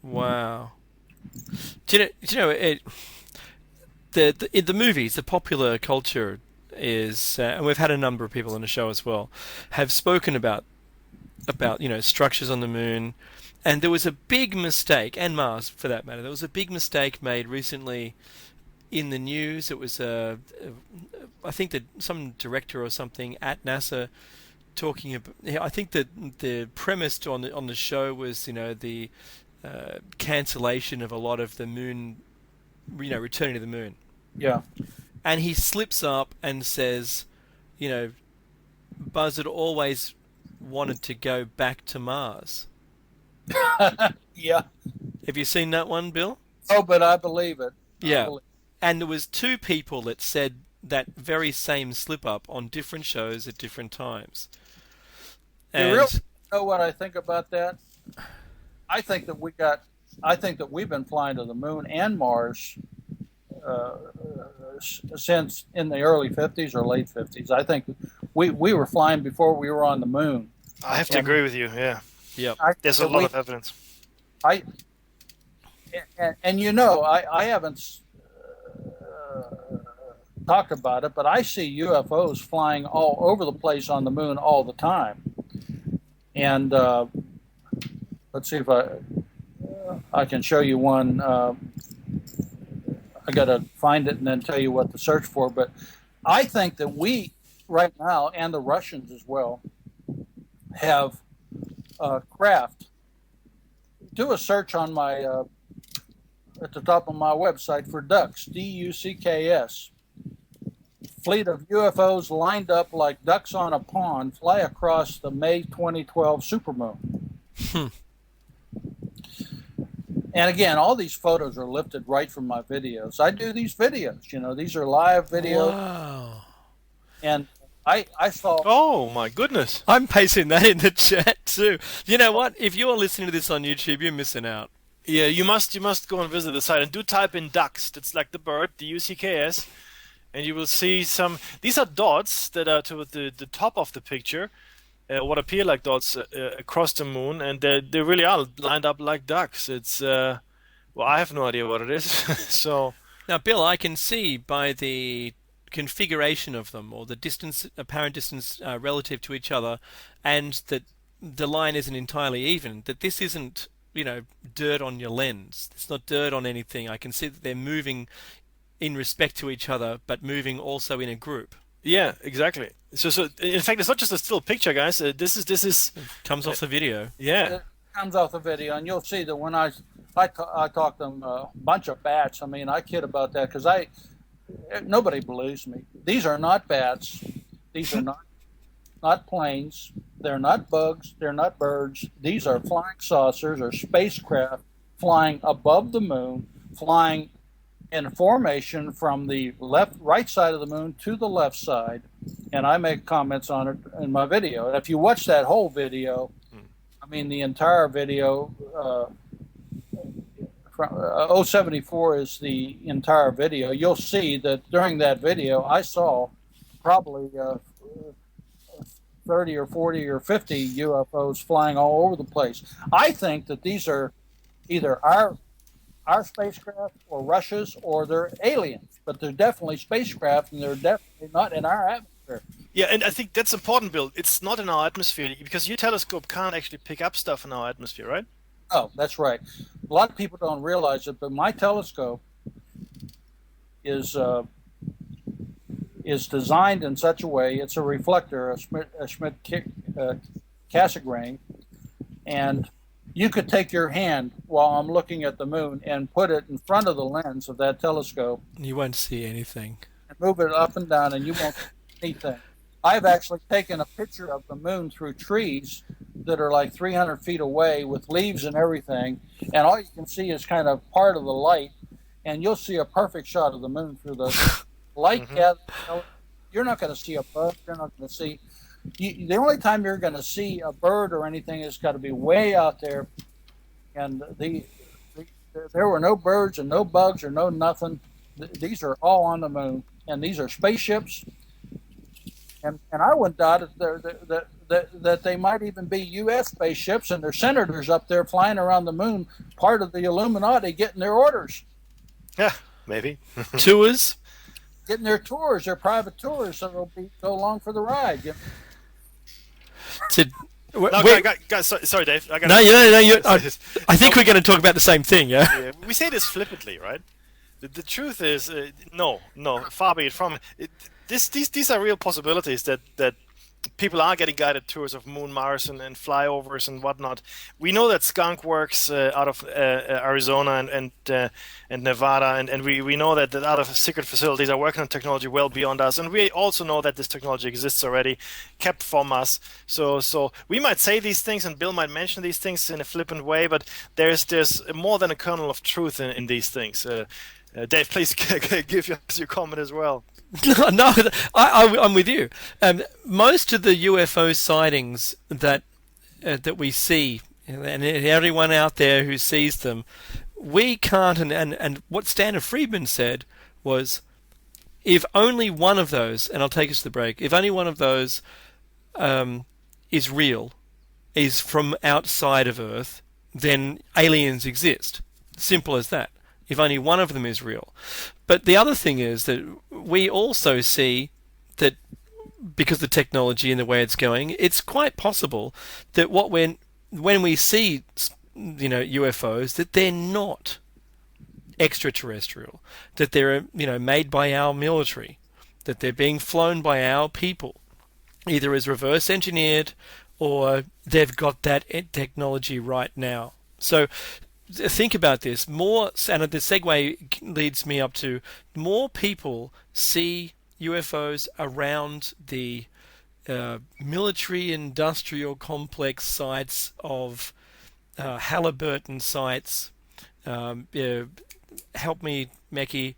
Wow. Do you know it? In the movies, the popular culture is, and we've had a number of people on the show as well, have spoken about structures on the moon. And there was a big mistake, and Mars for that matter. There was a big mistake made recently in the news. It was, I think that some director or something at NASA talking about. I think that the premise on the show was, the cancellation of a lot of the moon, returning to the moon. Yeah. And he slips up and says, Buzz had always wanted to go back to Mars. Yeah. Have you seen that one, Bill? Oh, but I believe it. Yeah. And there was two people that said that very same slip up on different shows at different times. And you really know what I think about that? I think that we've been flying to the moon and Mars since in the early 50s or late 50s. I think we were flying before we were on the moon. I have to agree with you. Yeah. Yep. There's a lot of evidence. I haven't talked about it, but I see UFOs flying all over the place on the moon all the time. And let's see if I can show you one. I got to find it and then tell you what to search for. But I think that we right now, and the Russians as well, have craft. Do a search on my at the top of my website for Ducks, DUCKS, fleet of UFOs lined up like ducks on a pond fly across the May 2012 supermoon. And again, all these photos are lifted right from my videos. I do these videos, these are live videos. Wow. And I saw. Oh my goodness! I'm pasting that in the chat too. You know what? If you're listening to this on YouTube, you're missing out. Yeah, you must go and visit the site and do type in ducks. That's like the bird, DUCKS, and you will see some. These are dots that are to the top of the picture, what appear like dots across the moon, and they really are lined up like ducks. It's well, I have no idea what it is. So now, Bill, I can see by the configuration of them, or the distance, apparent distance relative to each other, and that the line isn't entirely even, that this isn't, dirt on your lens. It's not dirt on anything. I can see that they're moving in respect to each other, but moving also in a group. yeah, exactly. So in fact, it's not just a still picture, guys. This is Comes off the video. yeah. It comes off the video, and you'll see that when I talk to them a bunch of bats. I mean, I kid about that because nobody believes me. These are not bats. These are not planes. They're not bugs. They're not birds. These are flying saucers or spacecraft flying above the moon, flying in formation from the right side of the moon to the left side. And I make comments on it in my video. And if you watch that whole video, I mean, the entire video, 074 is the entire video. You'll see that during that video, I saw probably 30 or 40 or 50 UFOs flying all over the place. I think that these are either our spacecraft or Russia's, or they're aliens, but they're definitely spacecraft, and they're definitely not in our atmosphere. Yeah, and I think that's important, Bill. It's not in our atmosphere because your telescope can't actually pick up stuff in our atmosphere, right? Oh, that's right. A lot of people don't realize it, but my telescope is designed in such a way. It's a reflector, a Schmidt Cassegrain, and you could take your hand while I'm looking at the moon and put it in front of the lens of that telescope. You won't see anything. And move it up and down, and you won't see anything. I've actually taken a picture of the moon through trees that are like 300 feet away with leaves and everything, and all you can see is kind of part of the light, and you'll see a perfect shot of the moon through the light. You're not going to see a bug. You're not going to see. The only time you're going to see a bird or anything has got to be way out there, and there were no birds and no bugs or no nothing. These are all on the moon, and these are spaceships. And I wouldn't doubt it that they might even be U.S. spaceships, and their senators up there flying around the moon, part of the Illuminati, getting their orders. Yeah, maybe. Tours? Getting their tours, their private tours, so they'll go along for the ride. Guys, sorry, Dave. I think we're going to talk about the same thing, yeah? We say this flippantly, right? The truth is, no, far be it from it. These are real possibilities that people are getting guided tours of Moon, Mars, and flyovers and whatnot. We know that Skunk works out of Arizona and Nevada, and we know that out of secret facilities are working on technology well beyond us, and we also know that this technology exists already, kept from us. So we might say these things, and Bill might mention these things in a flippant way, but there's more than a kernel of truth in these things. Dave, please give us your comment as well. No, I'm with you. Most of the UFO sightings that we see, and everyone out there who sees them, we can't. And what Stanton Friedman said was, if only one of those, and I'll take us to the break, if only one of those is real, is from outside of Earth, then aliens exist. Simple as that. If only one of them is real. But the other thing is that we also see that because of the technology and the way it's going, it's quite possible that when we see, UFOs, that they're not extraterrestrial, that they're, made by our military, that they're being flown by our people, either as reverse engineered or they've got that technology right now. So think about this. And the segue leads me up to more people see UFOs around the military industrial complex sites of Halliburton sites. Help me, Meki.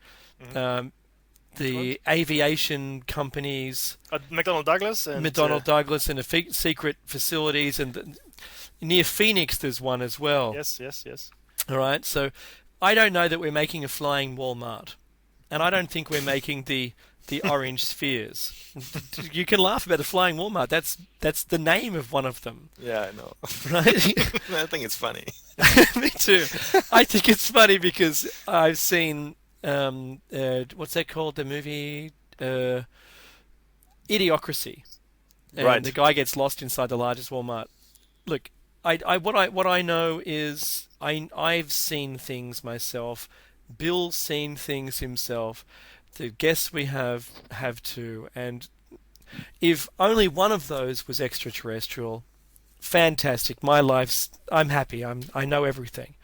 The aviation companies, McDonnell Douglas, and the secret facilities, and near Phoenix there's one as well. Yes. All right, so I don't know that we're making a flying Walmart, and I don't think we're making the orange spheres. You can laugh about the flying Walmart. That's the name of one of them. Yeah, I know. Right? I think it's funny. Me too. I think it's funny because I've seen what's that called? The movie Idiocracy. And Right. the guy gets lost inside the largest Walmart. Look, what I know is I've seen things myself. Bill's seen things himself. The guests we have too, and if only one of those was extraterrestrial, fantastic. I'm happy. I know everything.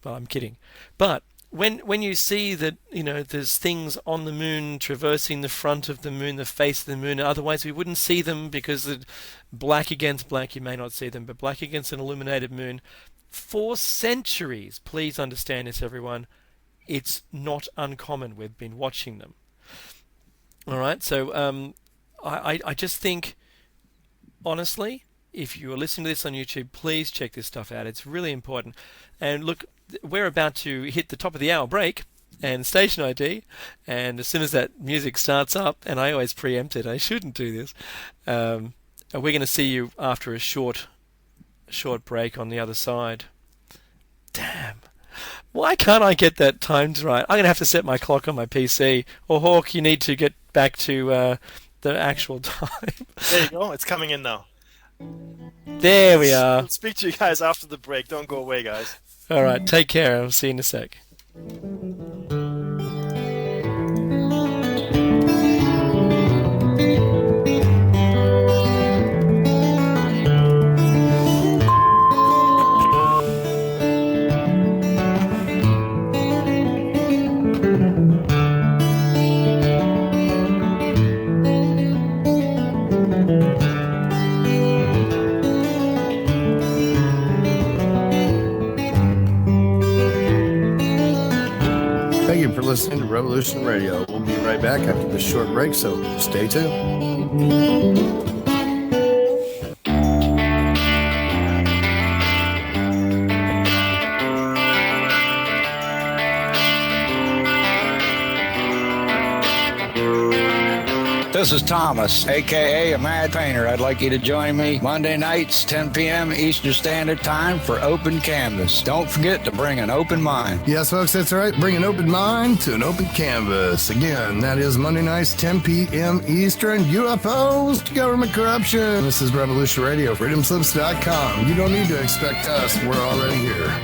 Well, I'm kidding. But when you see that, there's things on the moon traversing the front of the moon, the face of the moon, otherwise we wouldn't see them because black against black, you may not see them, but black against an illuminated moon, for centuries, please understand this, everyone, it's not uncommon. We've been watching them. All right, so I just think, honestly, if you are listening to this on YouTube, please check this stuff out. It's really important. And look, we're about to hit the top of the hour break and station ID, and as soon as that music starts up, and I always preempt it, I shouldn't do this, we're going to see you after a short break on the other side. Damn. Why can't I get that timed right? I'm going to have to set my clock on my PC. Or Hawk, you need to get back to the actual time. There you go. It's coming in now. There we are. I'll speak to you guys after the break. Don't go away, guys. All right, take care. I'll see you in a sec. Listening to Revolution Radio. We'll be right back after this short break, so stay tuned. This is Thomas, a.k.a. a Mad Painter. I'd like you to join me Monday nights, 10 p.m. Eastern Standard Time for Open Canvas. Don't forget to bring an open mind. Yes, folks, that's right. Bring an open mind to an open canvas. Again, that is Monday nights, 10 p.m. Eastern. UFOs to government corruption. This is Revolution Radio, freedomslips.com. You don't need to expect us. We're already here.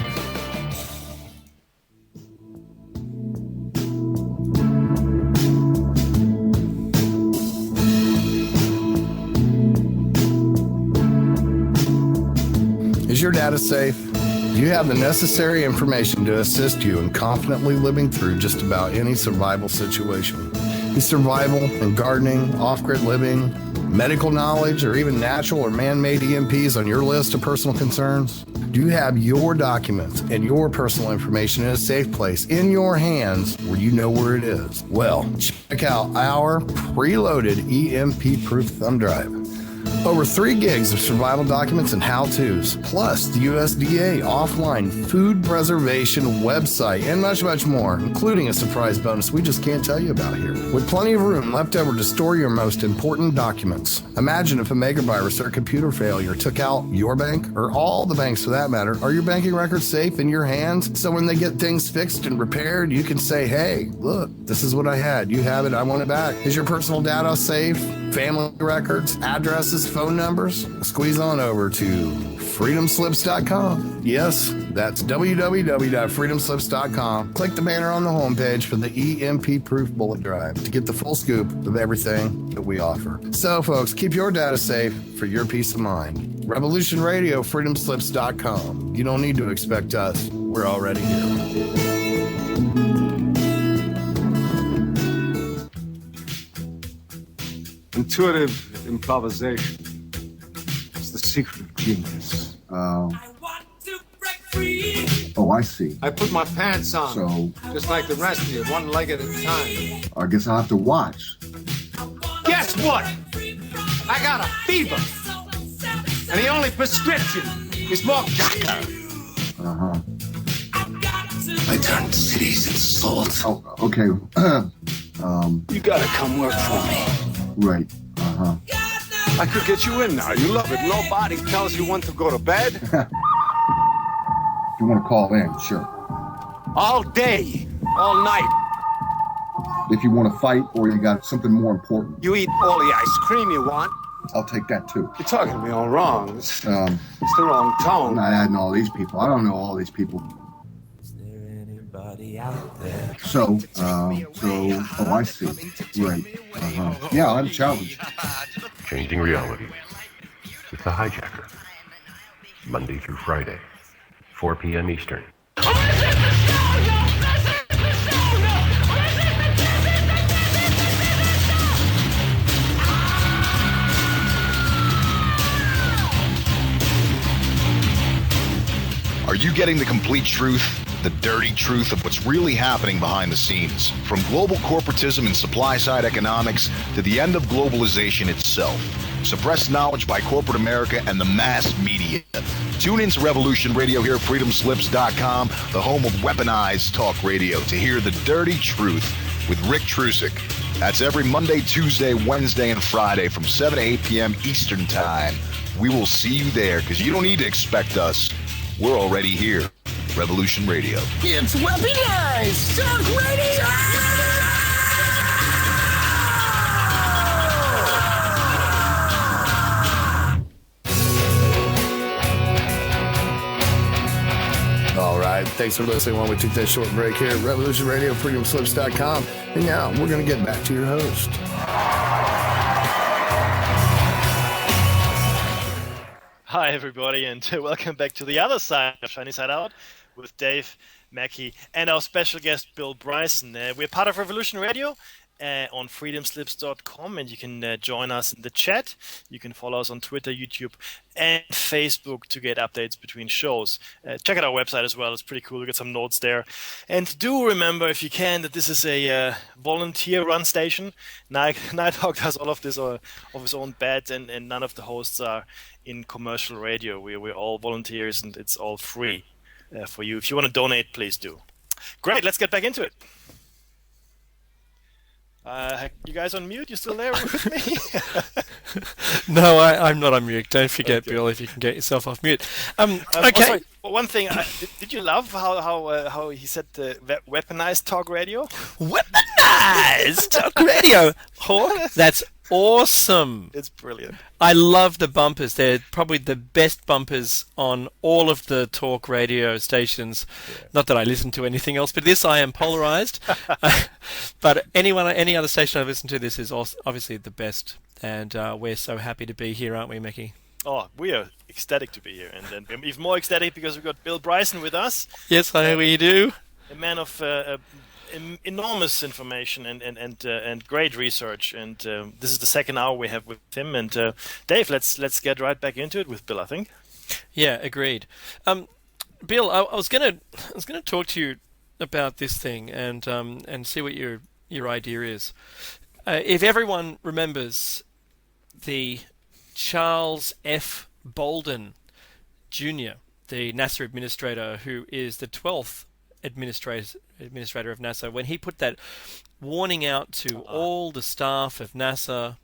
Is your data safe? Do you have the necessary information to assist you in confidently living through just about any survival situation? Is survival and gardening, off-grid living, medical knowledge, or even natural or man-made EMPs on your list of personal concerns? Do you have your documents and your personal information in a safe place in your hands where you know where it is? Well, check out our preloaded EMP-proof thumb drive. Over 3 gigs of survival documents and how-tos, plus the USDA offline food preservation website, and much, much more, including a surprise bonus we just can't tell you about here. With plenty of room left over to store your most important documents. Imagine if a megavirus or computer failure took out your bank, or all the banks for that matter. Are your banking records safe in your hands? So when they get things fixed and repaired, you can say, hey, look, this is what I had. You have it. I want it back. Is your personal data safe? Family records, addresses, phone numbers? Squeeze on over to freedomslips.com. Yes, that's www.freedomslips.com. Click the banner on the homepage for the EMP-proof bullet drive to get the full scoop of everything that we offer. So, folks, keep your data safe for your peace of mind. Revolution Radio, freedomslips.com. You don't need to expect us. We're already here. Intuitive improvisation. It's the secret of genius. Oh, I see. I put my pants on, So, just like the rest of you, one leg at a time. I guess I'll have to watch. Guess what? I got a fever. And the only prescription is more caca. Uh-huh. I turned cities into salt. Oh, okay. You gotta come work for me. Right. Uh-huh. I could get you in now. You love it. Nobody tells you when to go to bed. If you want to call in, sure. All day, all night. If you want to fight or you got something more important, You eat all the ice cream you want. I'll take that too. You're talking to me all wrong. It's the I'm wrong tone. not adding all these people. I don't know all these people. So, oh, I see. Right. Uh-huh. Yeah, I'm challenged. Changing reality with the hijacker. Monday through Friday, 4 p.m. Eastern. Are you getting the complete truth, the dirty truth of what's really happening behind the scenes? From global corporatism and supply-side economics to the end of globalization itself. Suppressed knowledge by corporate America and the mass media. Tune into Revolution Radio here at freedomslips.com, the home of weaponized talk radio, to hear the dirty truth with Rick Trusick. That's every Monday, Tuesday, Wednesday, and Friday from 7 to 8 p.m. Eastern Time. We will see you there, because you don't need to expect us. We're already here. Revolution Radio. It's weaponized talk radio. All right. Thanks for listening while we took that short break here at Revolution Radio, freedomslips.com. And now we're going to get back to your host. Hi, everybody, and welcome back to the other side of Shiny Side Out with Dave, Mackie, and our special guest, Bill Bryson. We're part of Revolution Radio on freedomslips.com, and you can join us in the chat. You can follow us on Twitter, YouTube, and Facebook to get updates between shows. Check out our website as well. It's pretty cool. We got some notes there. And do remember, if you can, that this is a volunteer-run station. Nighthawk does all of this of his own bat, and none of the hosts are in commercial radio. We're all volunteers, and it's all free for you. If you want to donate, please do. Great, let's get back into it. You guys on mute? You still there with me? No, I'm not on mute. Don't forget, okay. Bill, if you can get yourself off mute. Okay. Also, one thing, did you love how he said weaponized talk radio? Weaponized talk radio. Oh, that's awesome. It's brilliant. I love the bumpers. They're probably the best bumpers on all of the talk radio stations. Yeah. Not that I listen to anything else, but this I am polarized. But any other station I listen to, this is obviously the best. And we're so happy to be here, aren't we, Mickey? Oh, we are ecstatic to be here. And I'm even more ecstatic because we've got Bill Bryson with us. Yes, we do. A man of enormous information and great research, and this is the second hour we have with him. And Dave, let's get right back into it with Bill, I think. Yeah, agreed. Bill, I was gonna talk to you about this thing and see what your idea is. If everyone remembers the Charles F. Bolden Jr., the NASA administrator, who is the 12th administrator of NASA, when he put that warning out to all the staff of NASA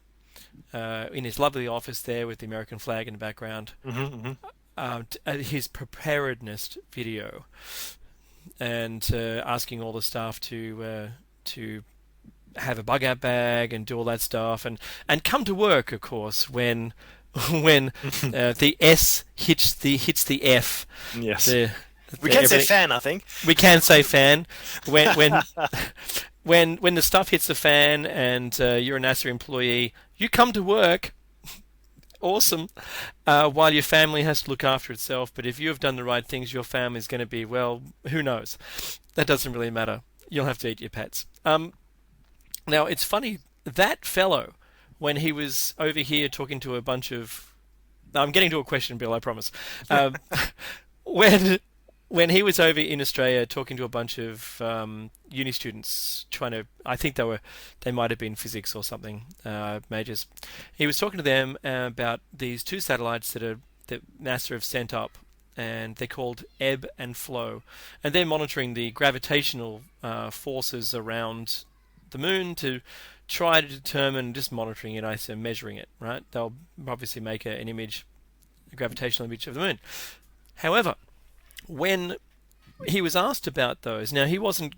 in his lovely office there with the American flag in the background, his preparedness video, and asking all the staff to have a bug out bag and do all that stuff, and come to work, of course, when the S hits the F. Yes. We can say fan, I think. We can say fan. When the stuff hits the fan and you're a NASA employee, you come to work. Awesome. While your family has to look after itself. But if you have done the right things, your family is going to be, well, who knows? That doesn't really matter. You'll have to eat your pets. Now, it's funny. That fellow when he was over here talking to a bunch of... No, I'm getting to a question, Bill, I promise. When he was over in Australia talking to a bunch of uni students, trying to... I think they might have been physics or something, majors. He was talking to them about these two satellites that NASA have sent up, and they're called Ebb and Flow, and they're monitoring the gravitational forces around the moon to try to determine, just monitoring it, I say measuring it, right? They'll obviously make an image, a gravitational image of the moon. However, when he was asked about those, now he wasn't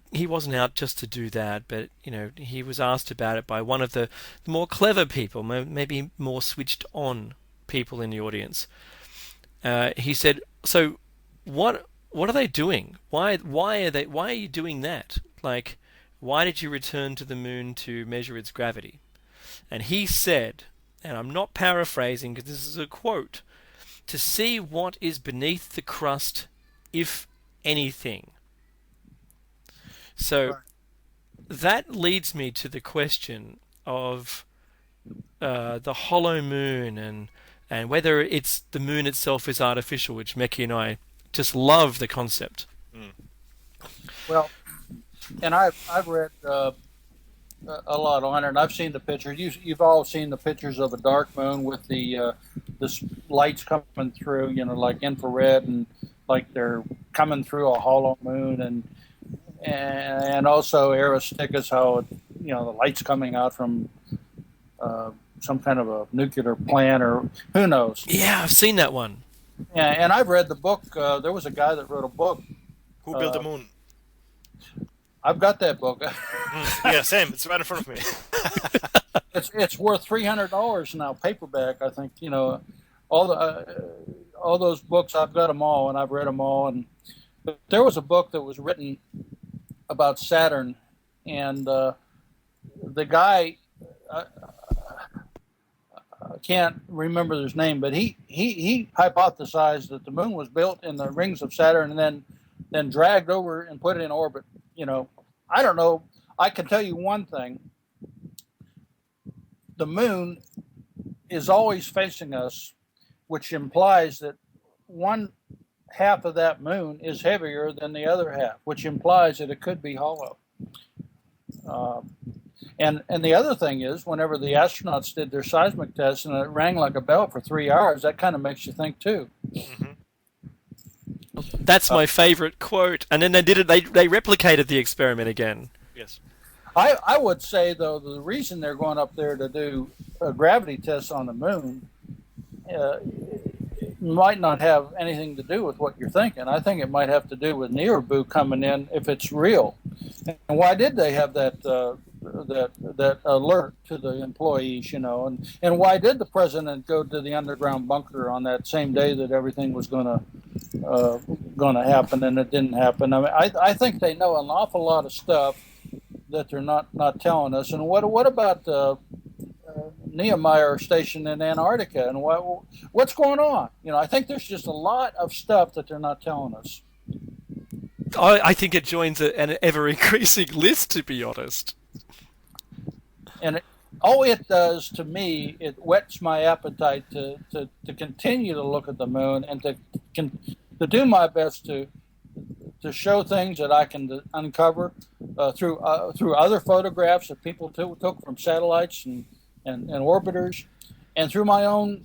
out just to do that, but he was asked about it by one of the more clever people, maybe more switched on people in the audience. He said, "So, what are they doing? Why are you doing that? Like, why did you return to the moon to measure its gravity?" And he said, and I'm not paraphrasing because this is a quote, "To see what is beneath the crust, if anything." So that leads me to the question of the hollow moon and whether it's the moon itself is artificial, which Mekki and I just love the concept. Well, and I've read a lot on it, and I've seen the pictures. You've all seen the pictures of a dark moon with the lights coming through, like infrared, and like they're coming through a hollow moon, and also Aristarchus, how the lights coming out from some kind of a nuclear plant, or who knows. Yeah, I've seen that one. Yeah, and I've read the book. There was a guy that wrote a book. Who Built the Moon? I've got that book. Yeah, same. It's right in front of me. It's worth $300 now, paperback. I think all those books. I've got them all, and I've read them all. But there was a book that was written about Saturn, and the guy. I can't remember his name, but he hypothesized that the moon was built in the rings of Saturn and then dragged over and put it in orbit. I don't know. I can tell you one thing. The moon is always facing us, which implies that one half of that moon is heavier than the other half, which implies that it could be hollow. And the other thing is, whenever the astronauts did their seismic tests and it rang like a bell for 3 hours, that kind of makes you think too. Mm-hmm. That's my favorite quote. And then they did it. They replicated the experiment again. Yes. I would say though the reason they're going up there to do a gravity test on the moon might not have anything to do with what you're thinking. I think it might have to do with Nearbu coming in if it's real. And why did they have that alert to the employees, and why did the president go to the underground bunker on that same day that everything was going to happen and it didn't happen? I mean, I think they know an awful lot of stuff that they're not telling us. And what about Nehemiah Station in Antarctica, and what's going on? I think there's just a lot of stuff that they're not telling us. I think it joins an ever-increasing list, to be honest. And all it does to me, it whets my appetite to continue to look at the moon and to do my best to show things that I can uncover through other photographs that people took from satellites and orbiters, and through my own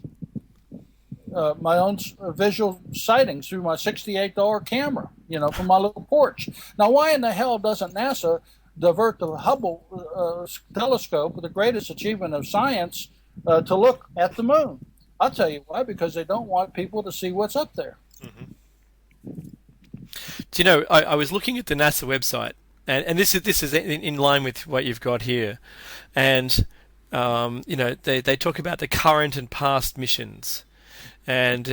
visual sightings through my $68 camera, from my little porch. Now, why in the hell doesn't NASA divert the Hubble telescope, the greatest achievement of science, to look at the moon? I'll tell you why, because they don't want people to see what's up there. Mm-hmm. Do you know, I was looking at the NASA website, and this is in line with what you've got here, and they talk about the current and past missions, and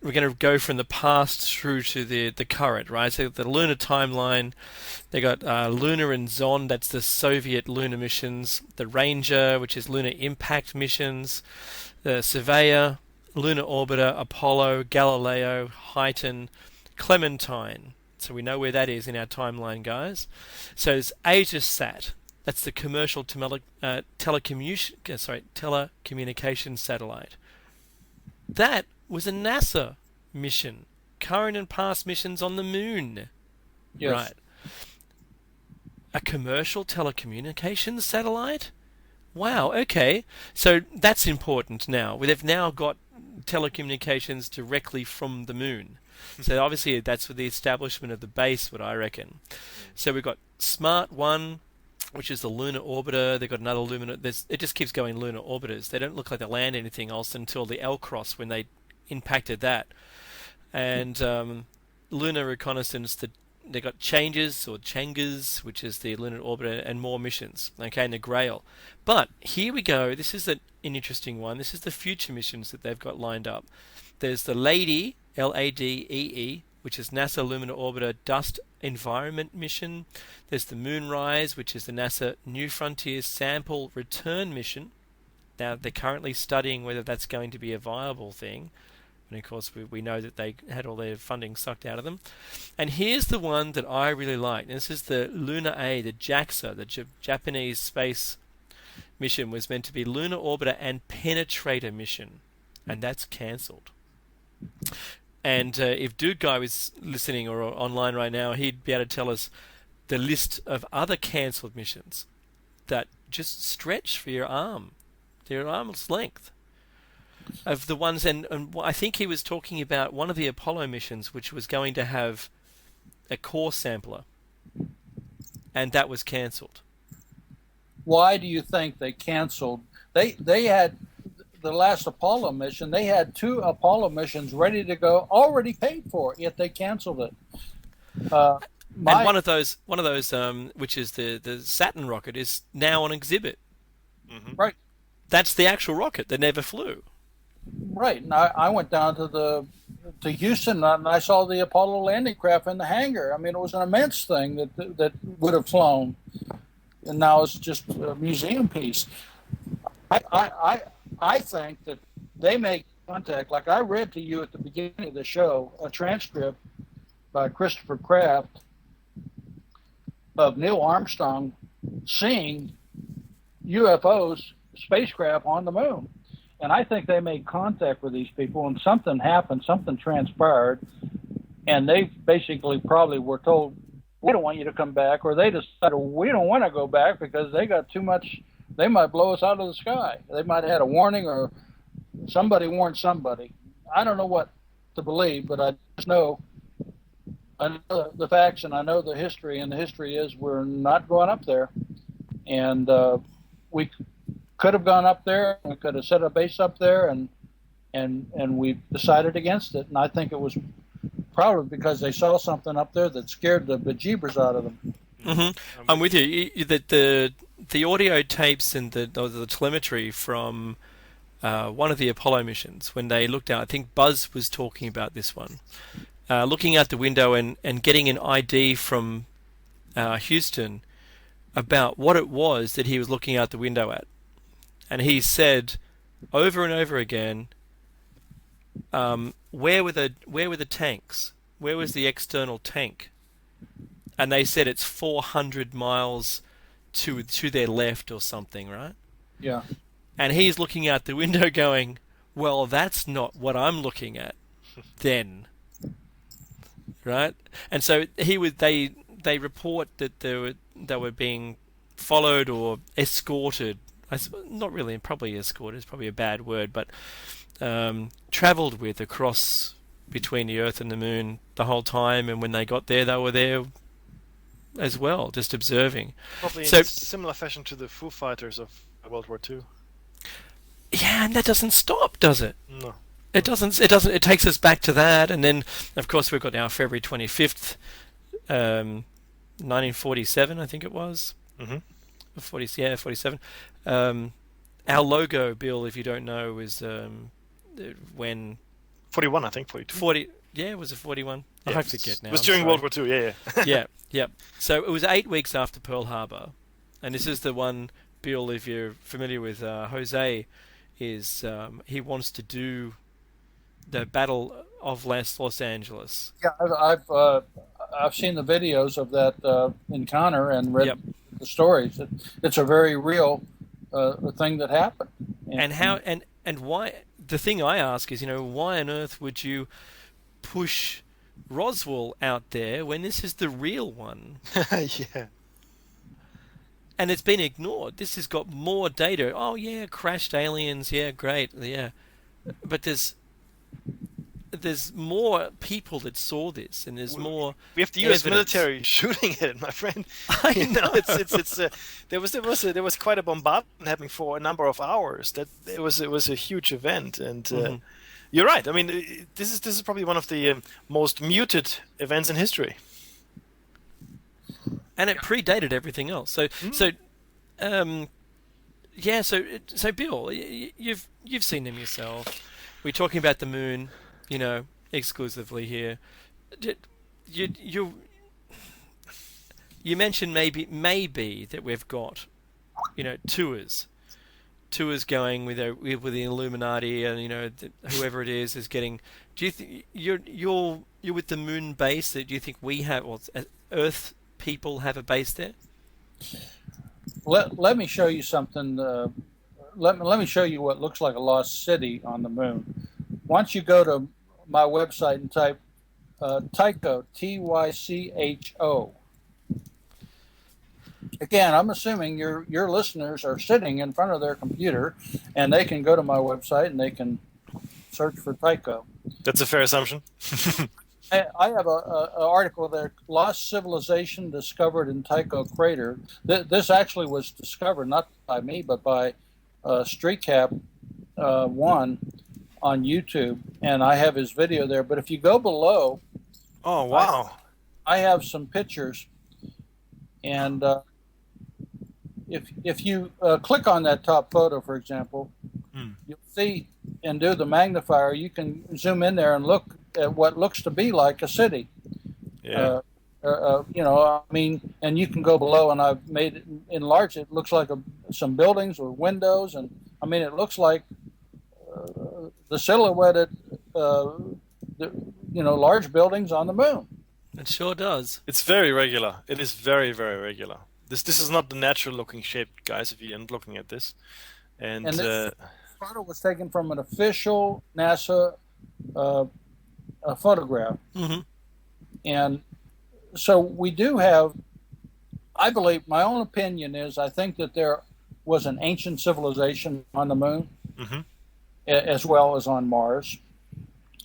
we're going to go from the past through to the current, right? So the lunar timeline, they got Lunar and Zond, that's the Soviet lunar missions, the Ranger, which is lunar impact missions, the Surveyor, Lunar Orbiter, Apollo, Galileo, Titan, Clementine. So we know where that is in our timeline, guys. So there's AegisSat, That's the commercial telecommunication satellite. That was a NASA mission, current and past missions on the moon. Yes. Right. A commercial telecommunications satellite? Wow, okay. So that's important now. They've now got telecommunications directly from the moon. So obviously that's for the establishment of the base, what I reckon. So we've got Smart 1, which is the lunar orbiter. They've got another lunar. It just keeps going lunar orbiters. They don't look like they land anything else until the L-Cross when they impacted that. And lunar reconnaissance, they got Changes or Changas, which is the lunar orbiter, and more missions. Okay, and the Grail. But here we go. This is an interesting one. This is the future missions that they've got lined up. There's the Lady, LADEE, which is NASA Lunar Orbiter Dust Environment Mission. There's the Moonrise, which is the NASA New Frontiers Sample Return Mission. Now, they're currently studying whether that's going to be a viable thing. And of course, we know that they had all their funding sucked out of them. And here's the one that I really like. This is the Lunar A, the JAXA, the Japanese space mission, was meant to be Lunar Orbiter and Penetrator mission. And that's cancelled. And if Dude Guy was listening or online right now, he'd be able to tell us the list of other cancelled missions that just stretch for your arm, their arm's length. Of the ones, and I think he was talking about one of the Apollo missions, which was going to have a core sampler, and that was cancelled. Why do you think they canceled? They had the last Apollo mission. They had 2 Apollo missions ready to go, already paid for, yet they canceled it. And one of those, which is the Saturn rocket, is now on exhibit. Mm-hmm. Right. That's the actual rocket that never flew. Right, and I went down to Houston and I saw the Apollo landing craft in the hangar. I mean, it was an immense thing that would have flown, and now it's just a museum piece. I think that they make contact. Like I read to you at the beginning of the show, a transcript by Christopher Kraft of Neil Armstrong seeing UFOs, spacecraft on the moon. And I think they made contact with these people, and something happened, something transpired, and they basically probably were told, we don't want you to come back, or they decided, we don't want to go back because they got too much, they might blow us out of the sky. They might have had a warning, or somebody warned somebody. I don't know what to believe, but I just know, I know the facts, and I know the history, and the history is we're not going up there. And we could have gone up there. We could have set a base up there, and we decided against it. And I think it was probably because they saw something up there that scared the bejeebers out of them. Mm-hmm. I'm with you. The audio tapes and the telemetry from one of the Apollo missions, when they looked out, I think Buzz was talking about this one, looking out the window and getting an ID from Houston about what it was that he was looking out the window at. And he said over and over again, where were the tanks? Where was the external tank? And they said it's 400 miles to their left or something, right? Yeah. And he's looking out the window going, well, that's not what I'm looking at then. Right? And so they report that they were being followed or escorted. Not really, probably escorted is probably a bad word, but traveled with across between the Earth and the Moon the whole time, and when they got there, they were there as well, just observing. Probably so, in similar fashion to the Foo Fighters of World War II. Yeah, and that doesn't stop, does it? No. It doesn't. It takes us back to that, and then, of course, we've got our February 25th, 1947, I think it was. Mm-hmm. 47. Our logo, Bill, if you don't know, is when 41, I think 42. 40. Yeah, was it 41? Yeah, I forget now. It was during World War II. Yeah. Yeah. So it was 8 weeks after Pearl Harbor, and this is the one, Bill, if you're familiar with Jose, is he wants to do the Battle of Los Angeles. Yeah, I've seen the videos of that encounter and read the stories. It's a very real thing that happened. And how and why? The thing I ask is, why on earth would you push Roswell out there when this is the real one? Yeah. And it's been ignored. This has got more data. Oh yeah, crashed aliens. Yeah, great. Yeah, but there's more people that saw this, and there's more. We have the U.S. evidence. military shooting at it, my friend. I know. It's there was quite a bombardment happening for a number of hours. That it was a huge event, and you're right. I mean, this is probably one of the most muted events in history. And it predated everything else. So Bill, you've seen them yourself. We're talking about the moon, exclusively here. You mentioned maybe that we've got, tours going with the Illuminati, and whoever it is getting. Do you think you're with the moon base? That do you think we have, or Earth people have a base there? Let me show you something. Let me show you what looks like a lost city on the moon. Once you go to my website and type Tycho, Tycho. Again, I'm assuming your listeners are sitting in front of their computer, and they can go to my website and they can search for Tycho. That's a fair assumption. I have an article there, Lost Civilization Discovered in Tycho Crater. This actually was discovered not by me, but by StreetCap 1 on YouTube, and I have his video there. But if you go below... Oh, wow. I have some pictures, and if you click on that top photo, for example, you'll see, and do the magnifier, you can zoom in there and look at what looks to be like a city. Yeah. And you can go below, and I've made it enlarge. It looks like some buildings with windows, and it looks like the silhouetted, large buildings on the moon. It sure does. It's very regular. It is very, very regular. This is not the natural looking shape, guys, if you end looking at this. And this photo was taken from an official NASA photograph. Mm-hmm. And so we do have, I believe, my own opinion is, I think that there was an ancient civilization on the moon, as well as on Mars.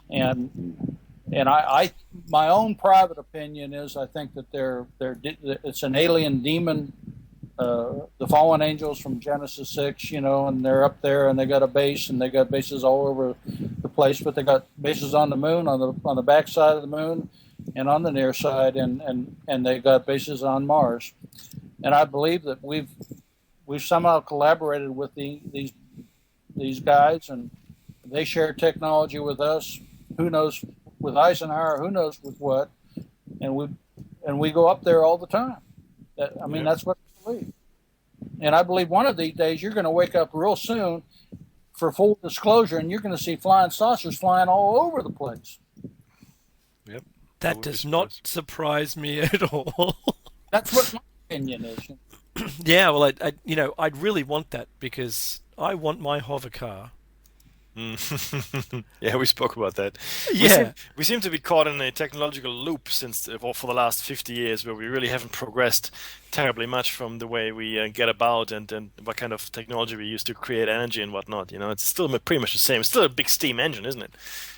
And I my own private opinion is, I think that it's an alien demon, the fallen angels from Genesis 6, and they're up there, and they got a base, and they got bases all over the place, but they got bases on the moon, on the back side of the moon, and on the near side, and they got bases on Mars. And I believe that we've somehow collaborated with these guys, and they share technology with us. Who knows with Eisenhower? Who knows with what? And we go up there all the time. That's what I believe. And I believe one of these days you're going to wake up real soon, for full disclosure, and you're going to see flying saucers flying all over the place. Yep. That does not surprise me at all. That's what my opinion is. Yeah, well, I'd really want that, because I want my hover car. Yeah, we spoke about that. Yeah, we seem to be caught in a technological loop for the last 50 years, where we really haven't progressed terribly much from the way we get about and what kind of technology we use to create energy and whatnot. It's still pretty much the same. It's still a big steam engine, isn't it?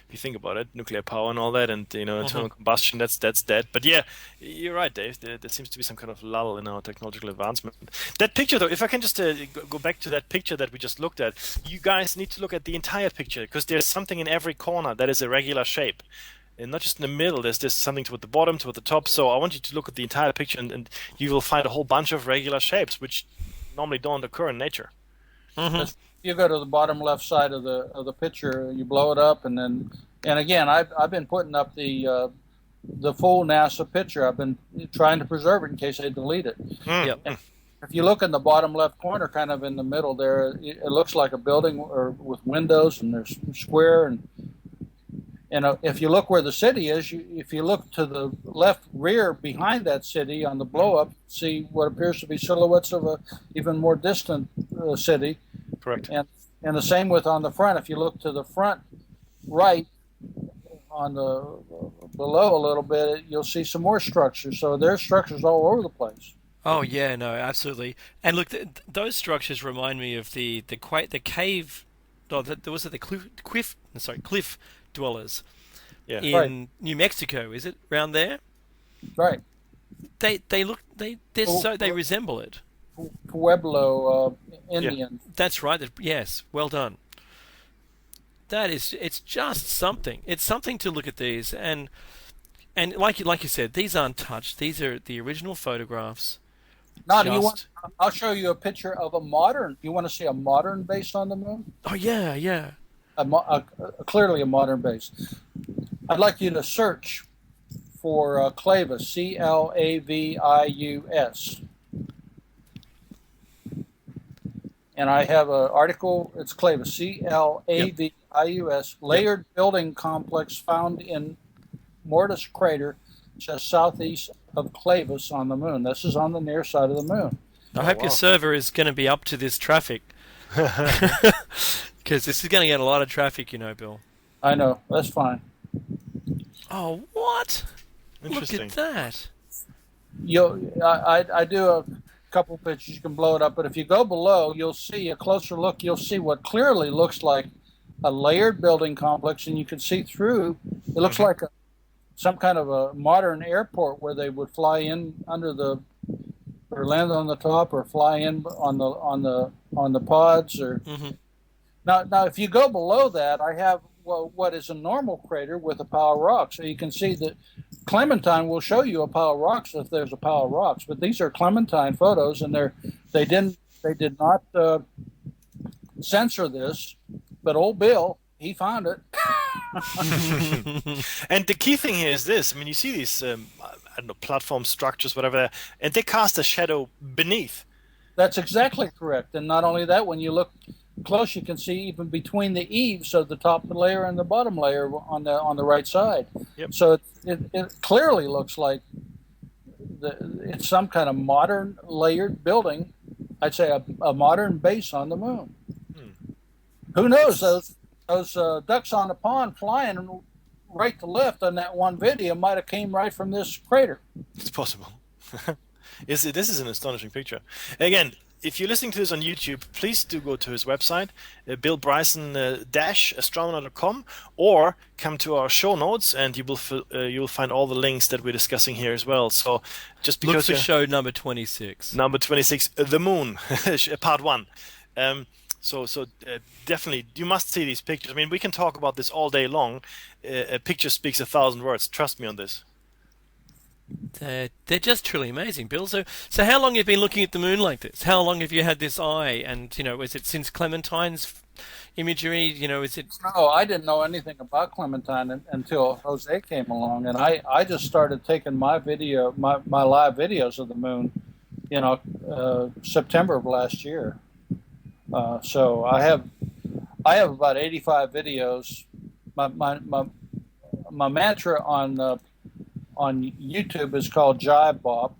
If you think about it, nuclear power and all that, and internal combustion, that's dead. But yeah, you're right, Dave. There seems to be some kind of lull in our technological advancement. That picture, though, if I can just go back to that picture that we just looked at, you guys need to look at the entire picture, because there's something in every corner that is a regular shape. And not just in the middle, there's something toward the bottom, toward the top. So I want you to look at the entire picture, and you will find a whole bunch of regular shapes, which normally don't occur in nature. Mm-hmm. You go to the bottom left side of the picture, you blow it up, and again, I've been putting up the full NASA picture. I've been trying to preserve it in case they delete it. Yep. And if you look in the bottom left corner, kind of in the middle there, it looks like a building with windows, and there's square, if you look where the city is, if you look to the left rear behind that city on the blow up, see what appears to be silhouettes of a even more distant city. Correct. And the same with on the front. If you look to the front right on the below a little bit, you'll see some more structures. So there's structures all over the place. Oh yeah, no, absolutely. And look, those structures remind me of the cave. No, was it the cliff dwellers in Right. New Mexico? Is it around there? Right. They resemble it. Pueblo Indian. That's right. Yes, well done. It's just something. It's something to look at these, and like you said, these aren't touched. These are the original photographs. Now, I'll show you a picture of a modern. You want to see a modern base on the moon? Oh yeah. Clearly a modern base. I'd like you to search for Clavis, Clavius. And I have an article, it's Clavis, Clavius, layered building complex found in Mortis Crater, just southeast of Clavis on the moon. This is on the near side of the moon. I hope your server is going to be up to this traffic. Because this is going to get a lot of traffic, Bill. I know, that's fine. Oh, what? Interesting. Look at that. I do a couple pictures, you can blow it up, but if you go below, you'll see a closer look, you'll see what clearly looks like a layered building complex, and you can see through, it looks like some kind of a modern airport where they would fly in or land on the top, or fly in on the pods, or now if you go below that, I have what is a normal crater with a pile of rocks, so you can see that Clementine will show you a pile of rocks if there's a pile of rocks, but these are Clementine photos, and they did not censor this, but old Bill, he found it. And the key thing here is this. I mean, you see these, platform structures, whatever, and they cast a shadow beneath. That's exactly correct. And not only that, when you look close, you can see even between the eaves of the top layer and the bottom layer on the right side. Yep. So it clearly looks like it's some kind of modern layered building. I'd say a modern base on the moon. Who knows? Those ducks on the pond flying right to left on that one video might have came right from this crater. It's possible. This is an astonishing picture. Again, if you're listening to this on YouTube, please do go to his website, billbryson-astronomer.com, or come to our show notes, and you will find all the links that we're discussing here as well. So just because look for show number 26. Number 26, The Moon, part 1. So definitely, you must see these pictures. I mean, we can talk about this all day long. A picture speaks 1,000 words. Trust me on this. They're just truly amazing, Bill. So how long have you been looking at the moon like this? How long have you had this eye? And, is it since Clementine's imagery? Is it... No, I didn't know anything about Clementine until Jose came along. And I just started taking my live videos of the moon, September of last year. So I have about 85 videos. My mantra on YouTube is called Jive Bob,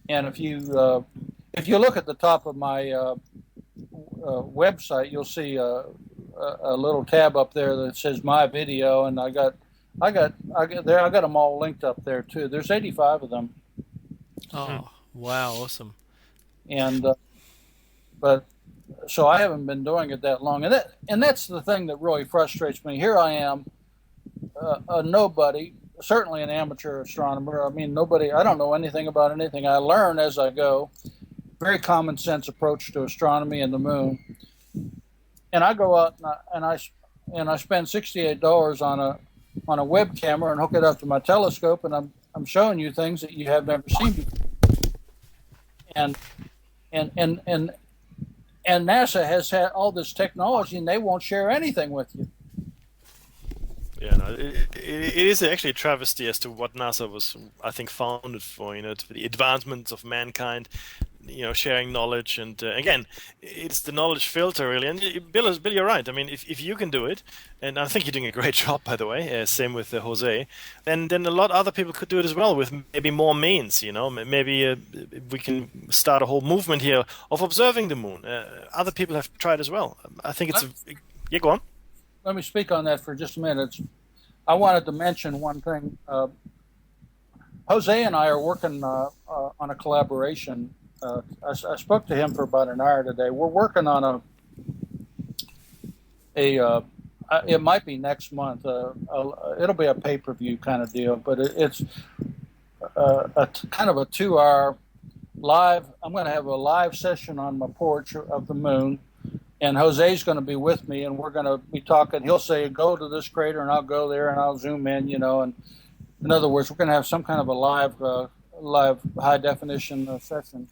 and if you look at the top of my website, you'll see a little tab up there that says My Video, and I got them all linked up there too. There's 85 of them. Oh, wow, awesome! And but. So I haven't been doing it that long, and that's the thing that really frustrates me. Here I am, a nobody, certainly an amateur astronomer. I mean, nobody. I don't know anything about anything. I learn as I go. Very common sense approach to astronomy and the moon. And I go out and I spend $68 on a web camera and hook it up to my telescope, and I'm showing you things that you have never seen before. And NASA has had all this technology, and they won't share anything with you. Yeah, no, it is actually a travesty as to what NASA was, I think, founded for. For the advancements of mankind. sharing knowledge. And again, it's the knowledge filter really. And Bill, you're right. I mean, if you can do it, and I think you're doing a great job, by the way. Same with Jose. Then a lot of other people could do it as well with maybe more means. Maybe we can start a whole movement here of observing the moon. Other people have tried as well. I think it's. Yeah, go on. Let me speak on that for just a minute. I wanted to mention one thing. Jose and I are working on a collaboration. I spoke to him for about an hour today. We're working on it might be next month. It'll be a pay-per-view kind of deal, but it's kind of a 2-hour live. I'm going to have a live session on my porch of the moon, and Jose's going to be with me, and we're going to be talking. He'll say, "Go to this crater," and I'll go there, and I'll zoom in, and in other words, we're going to have some kind of a live high definition session.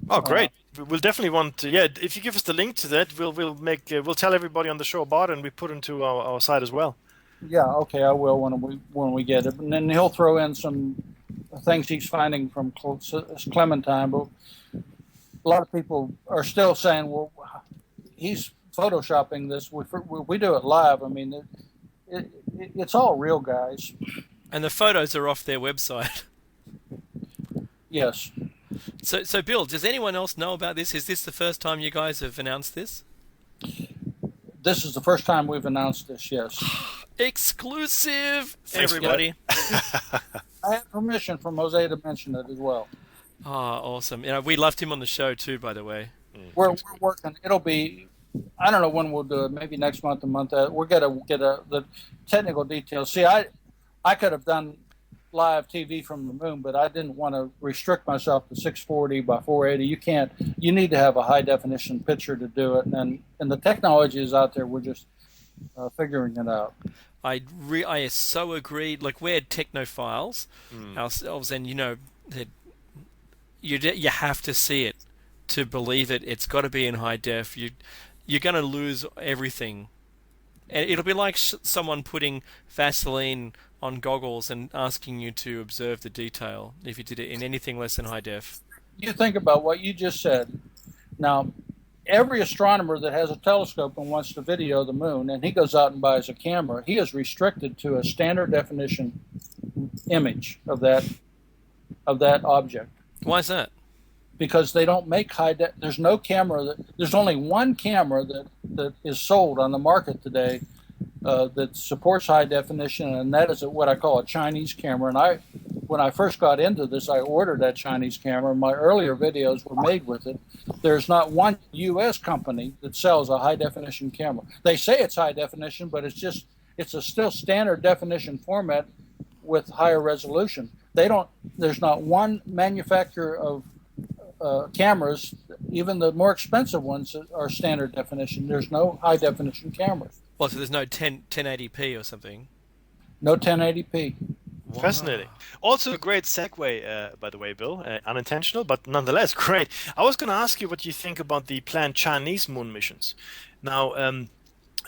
Oh, great! We'll definitely want to. Yeah, if you give us the link to that, we'll tell everybody on the show about it, and we put it into our site as well. Yeah, okay, I will when we get it, and then he'll throw in some things he's finding from Clementine. But a lot of people are still saying, "Well, he's photoshopping this." We do it live. I mean, it's all real, guys. And the photos are off their website. Yes. So Bill, does anyone else know about this? Is this the first time you guys have announced this? This is the first time we've announced this, yes. Exclusive, Thanks, everybody. I have permission from Jose to mention it as well. Oh, awesome. We loved him on the show too, by the way. We're working. It'll be, I don't know when we'll do it, maybe next month, we're going to get the technical details. See, I could have done live TV from the moon, but I didn't want to restrict myself to 640 by 480. You need to have a high definition picture to do it. And the technology is out there. We're just figuring it out. I so agree. Like, we're technophiles ourselves, and that you have to see it to believe it. It's got to be in high def. You're going to lose everything. And it'll be like someone putting Vaseline on goggles and asking you to observe the detail if you did it in anything less than high def. You think about what you just said. Now, every astronomer that has a telescope and wants to video the moon, and he goes out and buys a camera, he is restricted to a standard definition image of that object. Why is that? Because they don't make there's no camera there's only one camera that is sold on the market today that supports high definition, and that is what I call a Chinese camera. And when I first got into this, I ordered that Chinese camera. My earlier videos were made with it. There's not one U.S. company that sells a high definition camera. They say it's high definition, but it's a still standard definition format with higher resolution. There's not one manufacturer of cameras, even the more expensive ones, are standard definition. There's no high definition cameras. Well, so there's no 1080p or something? No 1080p. Wow. Fascinating. Also a great segue, by the way, Bill. Unintentional, but nonetheless great. I was going to ask you what you think about the planned Chinese moon missions. Now,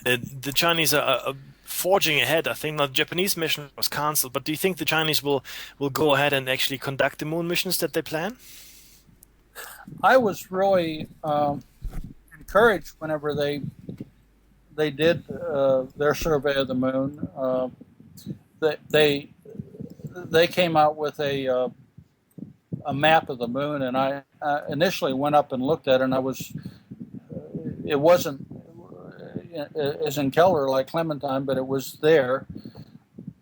the Chinese are forging ahead. I think the Japanese mission was cancelled, but do you think the Chinese will go ahead and actually conduct the moon missions that they plan? I was really encouraged whenever they did their survey of the moon. They came out with a map of the moon, and I initially went up and looked at it, and it wasn't as in color like Clementine, but it was there.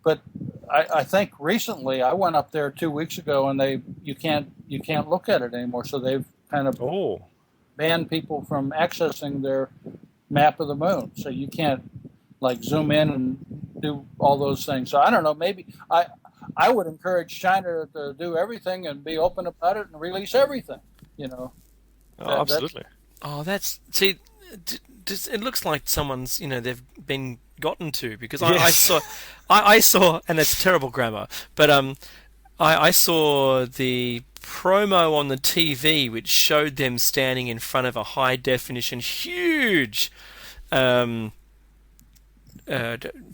But I think recently I went up there 2 weeks ago, and you can't look at it anymore. So they've kind of banned people from accessing their map of the moon. So you can't like zoom in and do all those things. So I don't know. Maybe I would encourage China to do everything and be open about it and release everything. Absolutely. It looks like someone's, they've been gotten to, because yes. I saw, and it's terrible grammar, but I saw the promo on the TV which showed them standing in front of a high definition, huge color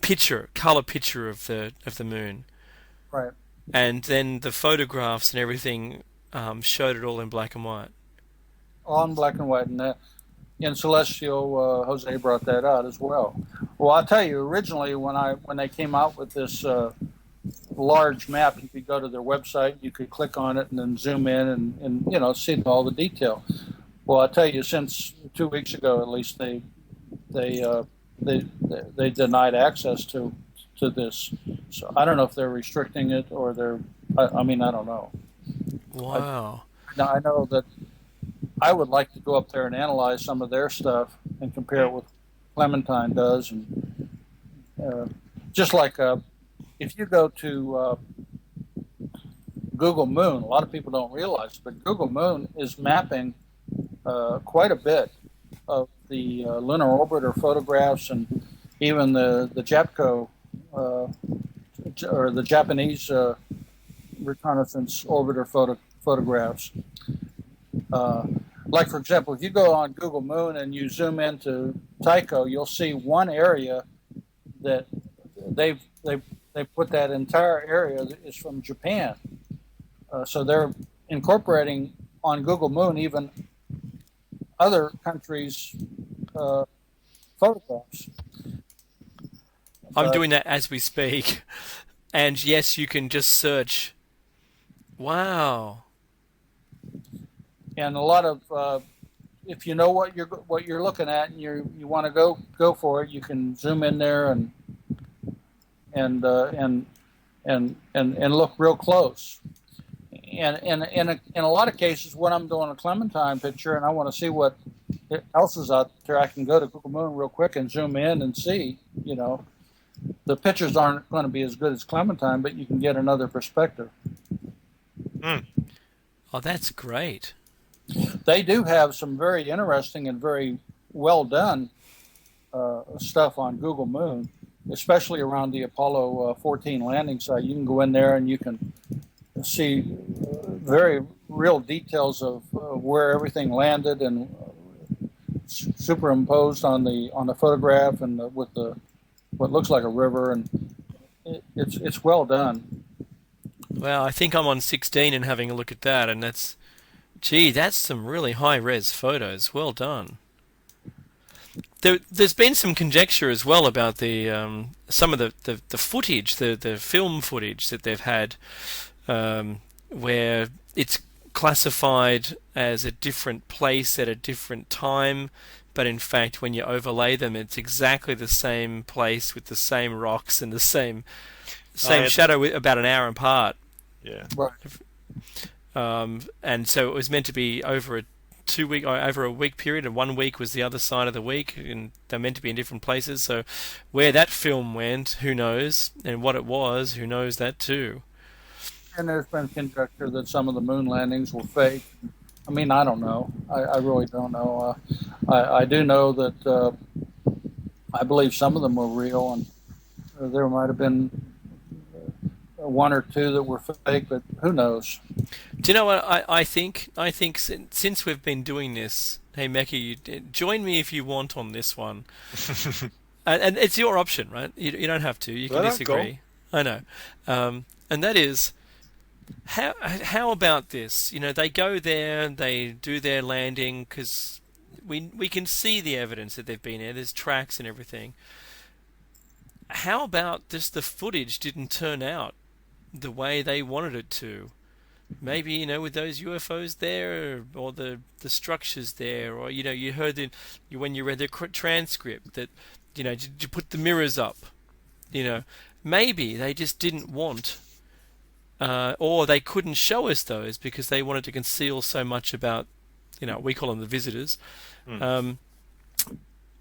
picture of the moon. Right. And then the photographs and everything showed it all in black and white. all in black and white, and in Celestial, Jose brought that out as well. Well, I'll tell you, originally when they came out with this large map, you could go to their website, you could click on it, and then zoom in and see all the detail. Well, I'll tell you, since 2 weeks ago, at least, they denied access to this. So I don't know if they're restricting it or I don't know. Wow. I know that I would like to go up there and analyze some of their stuff and compare it with what Clementine does. And just like if you go to Google Moon, a lot of people don't realize, but Google Moon is mapping quite a bit of the lunar orbiter photographs and even the JAPCO or the Japanese reconnaissance orbiter photographs. Like, for example, if you go on Google Moon and you zoom into Tycho, you'll see one area that they put that entire area is from Japan. So they're incorporating on Google Moon even other countries' photographs. I'm doing that as we speak. And yes, you can just search. Wow. And a lot of, if you know what you're looking at and you want to go for it, you can zoom in there and look real close. And in a lot of cases, when I'm doing a Clementine picture and I want to see what else is out there, I can go to Google Moon real quick and zoom in and see. The pictures aren't going to be as good as Clementine, but you can get another perspective. Oh, that's great. They do have some very interesting and very well done stuff on Google Moon, especially around the Apollo 14 landing site. You can go in there and you can see very real details of where everything landed and superimposed on the photograph and with what looks like a river, and it's well done. Well, I think I'm on 16 and having a look at that, and that's some really high-res photos. Well done. There's been some conjecture as well about the some of the footage, the film footage that they've had, where it's classified as a different place at a different time, but in fact, when you overlay them, it's exactly the same place with the same rocks and the same shadow, about an hour apart. Yeah. Right. And so it was meant to be over a week period, and 1 week was the other side of the week, and they're meant to be in different places. So where that film went, who knows, and what it was, who knows that too. And there's been conjecture that some of the moon landings were fake. I mean, I don't know. I really don't know. I do know that I believe some of them were real, and there might have been one or two that were fake, but who knows? Do you know what I think? I think since we've been doing this, hey Mecca, join me if you want on this one. and it's your option, right? You don't have to. You can disagree. I know. And that is, how about this? They go there, they do their landing, because we can see the evidence that they've been there. There's tracks and everything. How about just the footage didn't turn out the way they wanted it to? Maybe, with those UFOs there, or the structures there, or, you heard when you read the transcript that, did you put the mirrors up? Maybe they just didn't want, or they couldn't show us those because they wanted to conceal so much about, we call them the visitors, that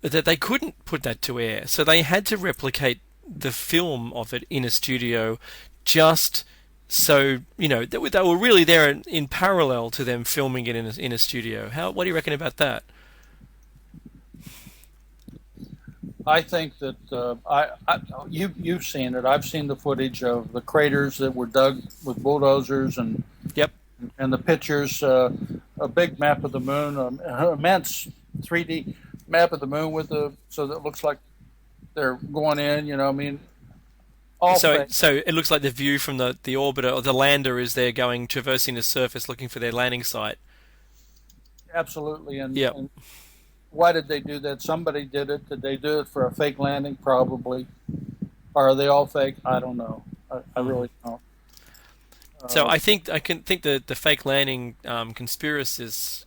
they couldn't put that to air. So they had to replicate the film of it in a studio, just so they were really there in parallel to them filming it in a studio. What do you reckon about that? I think that you've seen it. I've seen the footage of the craters that were dug with bulldozers, and yep, and the pictures. A big map of the moon, an immense 3D map of the moon so that it looks like they're going in. So it looks like the view from the orbiter or the lander is there traversing the surface looking for their landing site. absolutely. Yep. And why did they do that? Somebody did it. Did they do it for a fake landing? Probably. Or are they all fake? I don't know. I really don't. So I think the fake landing conspiracists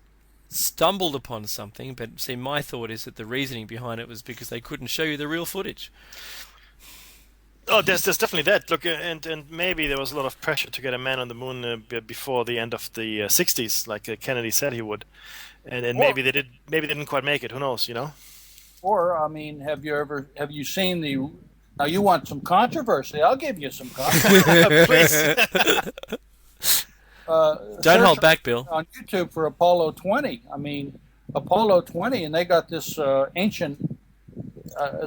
stumbled upon something, but see, my thought is that the reasoning behind it was because they couldn't show you the real footage. Oh, there's definitely that. Look, and maybe there was a lot of pressure to get a man on the moon before the end of the 60s, like Kennedy said he would, and maybe they didn't quite make it. Who knows, you know? Or I mean, have you seen the? Now you want some controversy? I'll give you some controversy. Please. Don't hold back, Bill. On YouTube for Apollo 20. I mean, Apollo 20, and they got this ancient.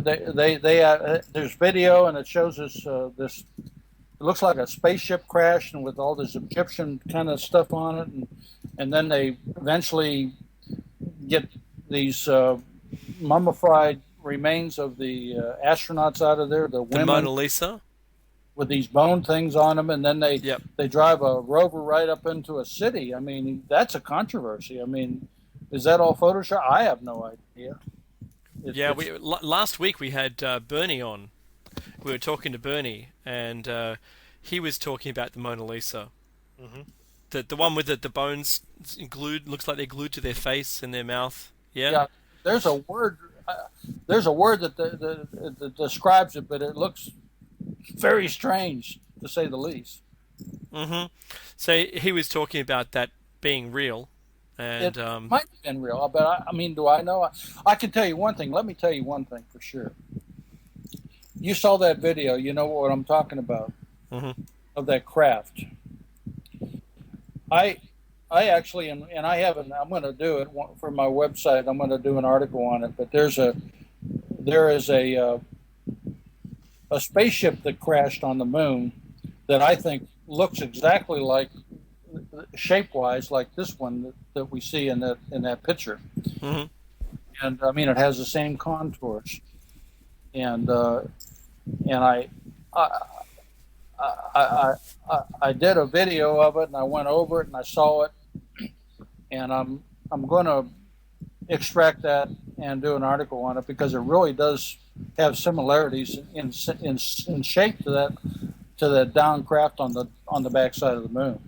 There's video, and it shows us this. It looks like a spaceship crash, and with all this Egyptian kind of stuff on it, and then they eventually get these mummified remains of the astronauts out of there. The women, the Mona Lisa, with these bone things on them, and then they drive a rover right up into a city. I mean, that's a controversy. I mean, is that all Photoshop? I have no idea. Last week we had Bernie on. We were talking to Bernie, and he was talking about the Mona Lisa. Mm-hmm. The one with the bones glued, looks like they're glued to their face and their mouth. Yeah. Yeah. There's a word. That describes it, but it looks very strange, to say the least. Mm-hmm. So he was talking about that being real. And it might have been real, but I mean, do I know? I can tell you one thing. Let me tell you one thing for sure. You saw that video. You know what I'm talking about, of that craft. I actually, and I haven't. I'm going to do it for my website. I'm going to do an article on it. But there is a spaceship that crashed on the moon that I think looks exactly like, shape-wise, like this one that we see in that picture. Mm-hmm. And I mean, it has the same contours. And I did a video of it, and I went over it, and I saw it, and I'm going to extract that and do an article on it, because it really does have similarities in shape to that down craft on the backside of the moon.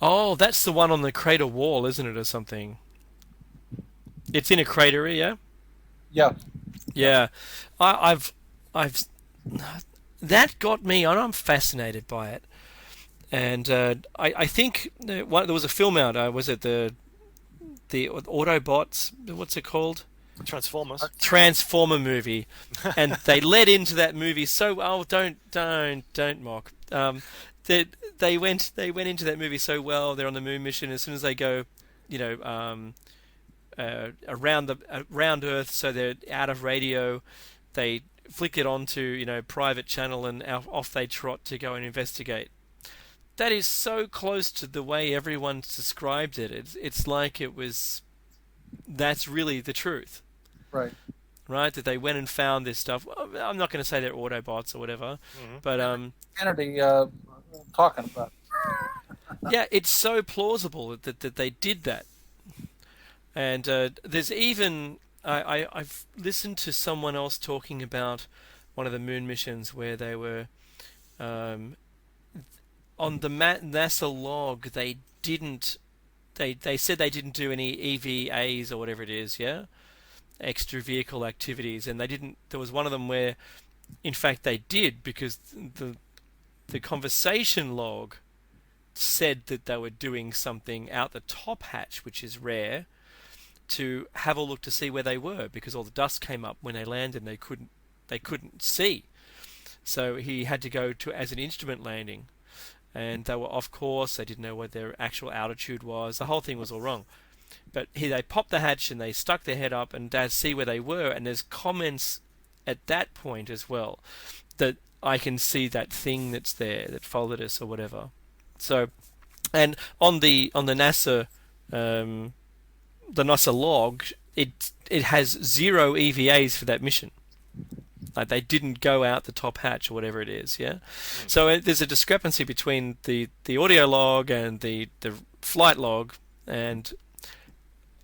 Oh, that's the one on the crater wall, isn't it, or something? It's in a crater, yeah. Yeah. Yeah, I've that got me, and I'm fascinated by it. And I think there was a film out. Was it the Autobots? What's it called? Transformer movie, and they led into that movie. So don't mock. They went into that movie so well. They're on the moon mission. As soon as they go, around Earth, so they're out of radio. They flick it onto private channel, and off they trot to go and investigate. That is so close to the way everyone described it. It's like that's really the truth. Right. Right, that they went and found this stuff. Well, I'm not going to say they're Autobots or whatever, but Kennedy talking about. Yeah, it's so plausible that they did that. And there's even I've listened to someone else talking about one of the moon missions where they were on the NASA log. They said they didn't do any EVAs or whatever it is, yeah, extra vehicle activities, and they didn't. There was one of them where, in fact, they did, because the conversation log said that they were doing something out the top hatch, which is rare, to have a look to see where they were, because all the dust came up when they landed and they couldn't see. So he had to go to as an instrument landing, and they were off course. They didn't know what their actual altitude was. The whole thing was all wrong. But they popped the hatch and they stuck their head up and to see where they were, and there's comments at that point as well that I can see that thing that's there that followed us or whatever. So, and on the NASA log, it has 0 EVAs for that mission. Like, they didn't go out the top hatch or whatever it is, yeah. So there's a discrepancy between the audio log and the flight log, and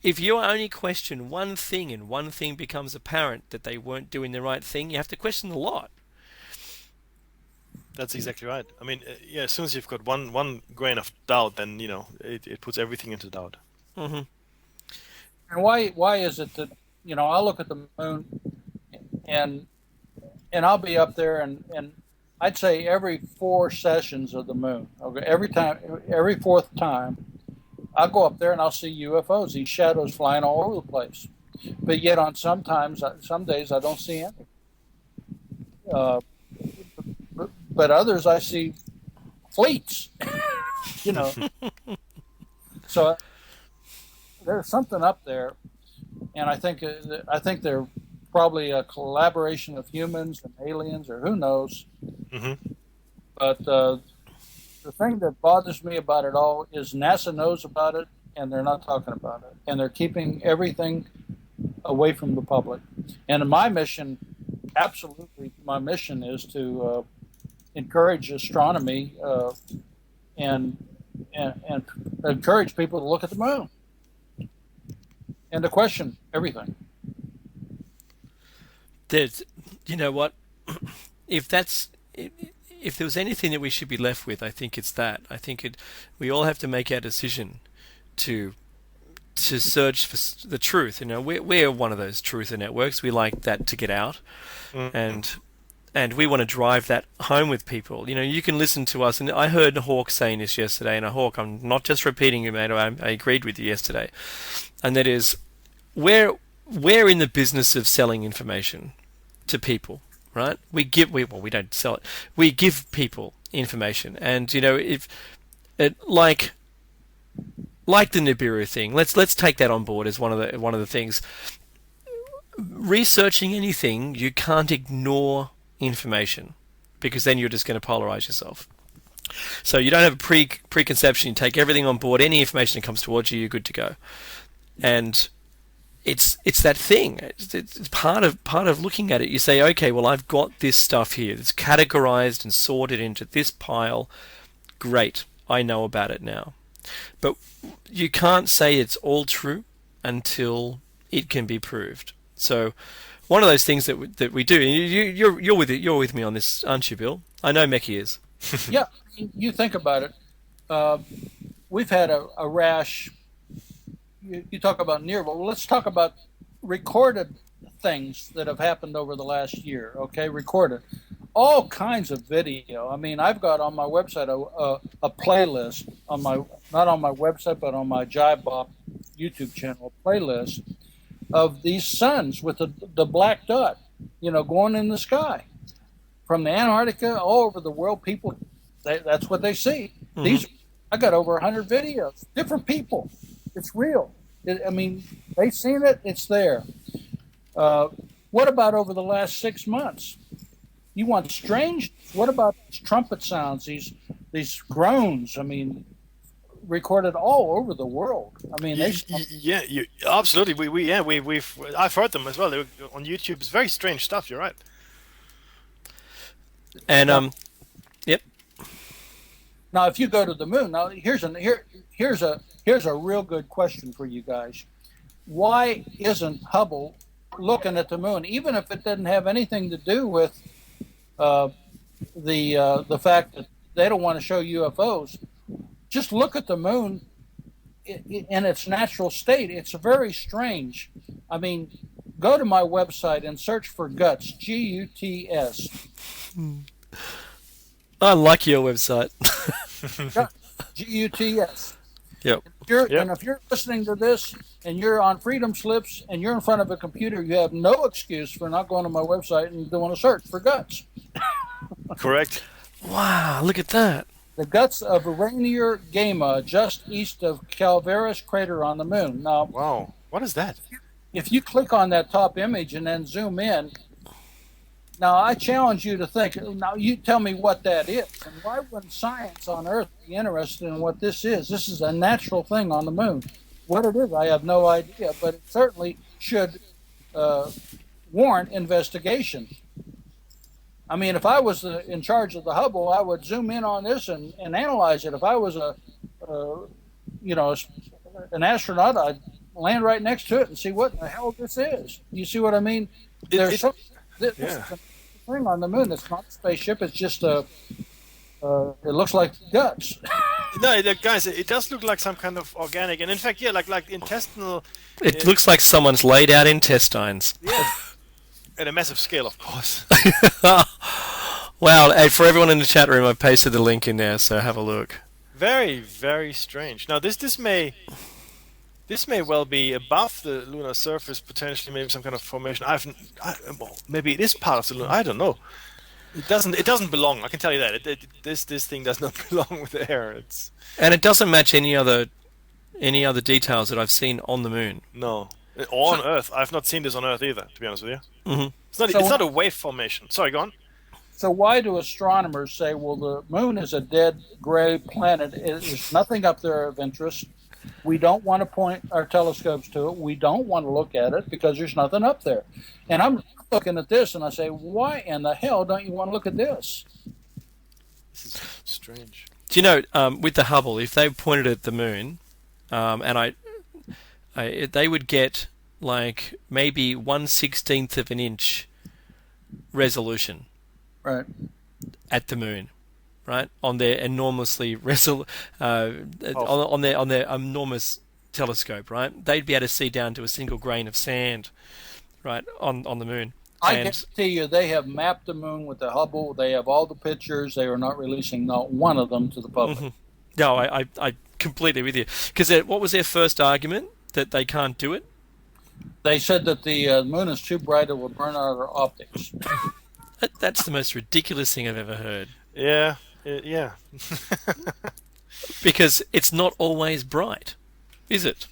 if you only question one thing and one thing becomes apparent that they weren't doing the right thing, you have to question a lot. That's exactly right. I mean, yeah, as soon as you've got one grain of doubt, then it puts everything into doubt. Mm-hmm. And why is it that I look at the moon and I'll be up there and I'd say every 4 sessions of the moon, okay, every fourth time, I'll go up there and I'll see UFOs, these shadows flying all over the place. But yet on some days I don't see any. But others I see fleets, So there's something up there, and I think they're probably a collaboration of humans and aliens, or who knows. Mm-hmm. But the thing that bothers me about it all is NASA knows about it, and they're not talking about it, and they're keeping everything away from the public. And my mission is to encourage astronomy and encourage people to look at the moon and to question everything. You know what? If there was anything that we should be left with, I think it's that. I think we all have to make our decision to search for the truth. We're one of those truther networks. We like that to get out, and we want to drive that home with people. You can listen to us, and I heard Hawk saying this yesterday, and Hawk, I'm not just repeating you, mate. I agreed with you yesterday, and that is, we're in the business of selling information to people, right? We don't sell it. We give people information, and if it like the Nibiru thing, let's take that on board as one of the things. Researching anything, you can't ignore information, because then you're just going to polarize yourself. So you don't have a preconception. You take everything on board. Any information that comes towards you, you're good to go. And it's that thing. It's part of looking at it. You say, okay, well, I've got this stuff here. It's categorized and sorted into this pile. Great, I know about it now. But you can't say it's all true until it can be proved. So one of those things that we do. You're with me on this, aren't you, Bill? I know Mekki is. Yeah, you think about it. We've had a rash. You talk about near, but let's talk about recorded things that have happened over the last year. Okay, recorded, all kinds of video. I mean, I've got on my website a playlist not on my website, but on my Jive Bop YouTube channel, a playlist of these suns with the black dot, going in the sky from the Antarctica all over the world. People, that's what they see. Mm-hmm. I got over 100 videos, different people. It's real. They've seen it. It's there. What about over the last 6 months? You want strange? What about these trumpet sounds? These groans? Recorded all over the world. Absolutely. I've heard them as well. They're on YouTube. It's very strange stuff. You're right. And yep. Now, if you go to the moon, now here's a real good question for you guys. Why isn't Hubble looking at the moon, even if it didn't have anything to do with the fact that they don't want to show UFOs? Just look at the moon in its natural state. It's very strange. Go to my website and search for GUTS, G-U-T-S. I like your website. G-U-T-S. Yep. And if you're listening to this and you're on Freedom Slips and you're in front of a computer, you have no excuse for not going to my website and doing a search for GUTS. Correct. Wow, look at that. The guts of Rainier Gamma, just east of Calaveras crater on the moon. Now, wow, what is that? If you click on that top image and then zoom in, now I challenge you to think. Now you tell me what that is, and why wouldn't science on Earth be interested in what this is? This is a natural thing on the moon. What it is, I have no idea, but it certainly should warrant investigation. If I was in charge of the Hubble, I would zoom in on this and analyze it. If I was an astronaut, land right next to it and see what the hell this is. You see what I mean? This is a thing on the moon. It's not a spaceship. It's just it looks like guts. No, guys, it does look like some kind of organic, and in fact, like intestinal. It looks like someone's laid out intestines. Yeah, at a massive scale, of course. Wow! Hey, for everyone in the chat room, I pasted the link in there, so have a look. Very, very strange. Now, this may well be above the lunar surface, potentially maybe some kind of formation. Well, maybe it is part of the lunar. I don't know. It doesn't belong. I can tell you that. This thing does not belong there. And it doesn't match any other details that I've seen on the moon. No, or on Earth. I've not seen this on Earth either. To be honest with you, Mm-hmm. It's not a wave formation. Sorry, go on. So why do astronomers say, well, the moon is a dead gray planet? There's nothing up there of interest. We don't want to point our telescopes to it. We don't want to look at it because there's nothing up there. And I'm looking at this and I say, why in the hell don't you want to look at this? This is strange. Do you know, with the Hubble, if they pointed at the moon, and they would get like maybe 1/16 of an inch resolution. Right. At the moon, right, on their enormously on their enormous telescope, right, they'd be able to see down to a single grain of sand, right, on the moon. I guarantee you, they have mapped the moon with the Hubble. They have all the pictures. They are not releasing not one of them to the public. Mm-hmm. No, I completely with you. Because what was their first argument? That they can't do it? They said that the moon is too bright; it will burn out our optics. That's the most ridiculous thing I've ever heard. Yeah. Because it's not always bright, is it?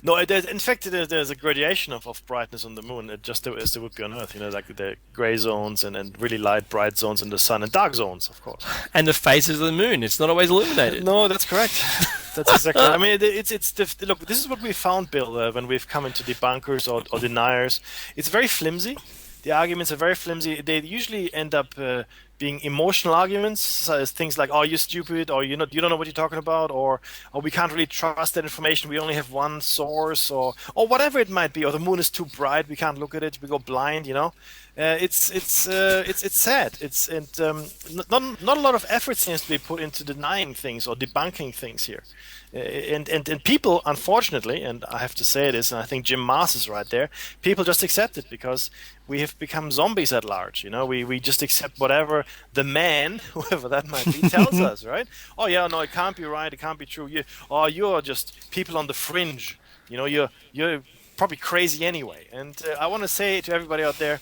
No, in fact, there's a gradation of brightness on the moon, just as there would be on Earth. You know, like the gray zones and really light, bright zones in the sun, and dark zones, of course. And the phases of the moon, it's not always illuminated. No, that's correct. That's exactly. I mean, look. This is what we found, Bill, when we've come into debunkers or deniers. It's very flimsy. The arguments are very flimsy. They usually end up being emotional arguments, so as things like, "Oh, you're stupid," or you don't know what you're talking about," or we can't really trust that information. We only have one source, or whatever it might be. Or the moon is too bright. We can't look at it. We go blind. You know, it's sad. Not a lot of effort seems to be put into denying things or debunking things here. And people, unfortunately, and I have to say this, and I think Jim Maas is right there, people just accept it because we have become zombies at large. You know, we just accept whatever the man, whoever that might be, tells us, right? Oh yeah, no, it can't be right, it can't be true. You're just people on the fringe. You know, you're probably crazy anyway. And I want to say to everybody out there,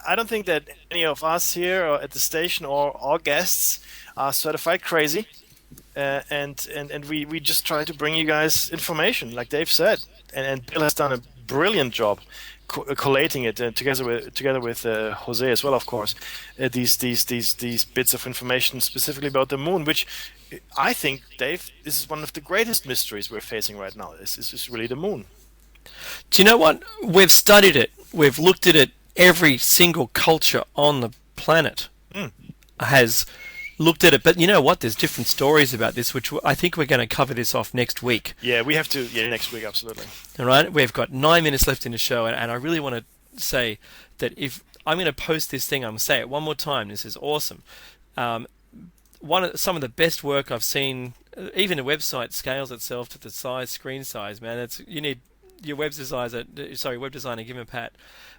I don't think that any of us here or at the station or our guests are certified crazy. And we just try to bring you guys information, like Dave said, and Bill has done a brilliant job collating it together with Jose as well, of course. These bits of information specifically about the moon, which I think, Dave, this is one of the greatest mysteries we're facing right now. This is really the moon. Do you know what? We've studied it. We've looked at it. Every single culture on the planet has looked at it, but you know what? There's different stories about this, which I think we're going to cover this off next week. Yeah, we have to. Yeah, next week, absolutely. All right, we've got 9 minutes left in the show, and I really want to say that if I'm going to post this thing, I'm going to say it one more time. This is awesome. Some of the best work I've seen. Even the website scales itself to the screen size. Man, you need your web designer. Give him a pat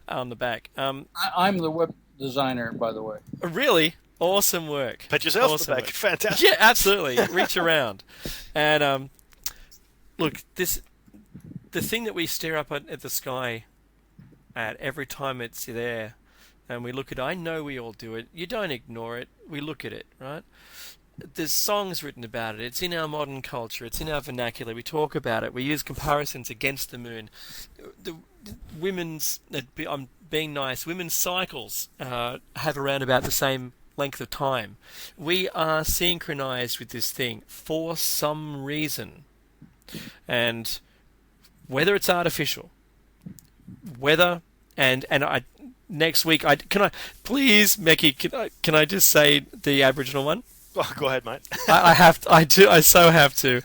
on the back. I'm the web designer, by the way. Really? Awesome work. Pat yourself on awesome the back. Work. Fantastic. Yeah, absolutely. Reach around. And look, the thing that we stare up at the sky at every time it's there and we look at it, I know we all do it. You don't ignore it. We look at it, right? There's songs written about it. It's in our modern culture. It's in our vernacular. We talk about it. We use comparisons against the moon. The women's, I'm being nice, women's cycles have around about the same length of time. We are synchronized with this thing for some reason. And whether it's artificial, next week, can I please, Meki, can I just say the Aboriginal one? Go ahead, mate. I have to, I so have to.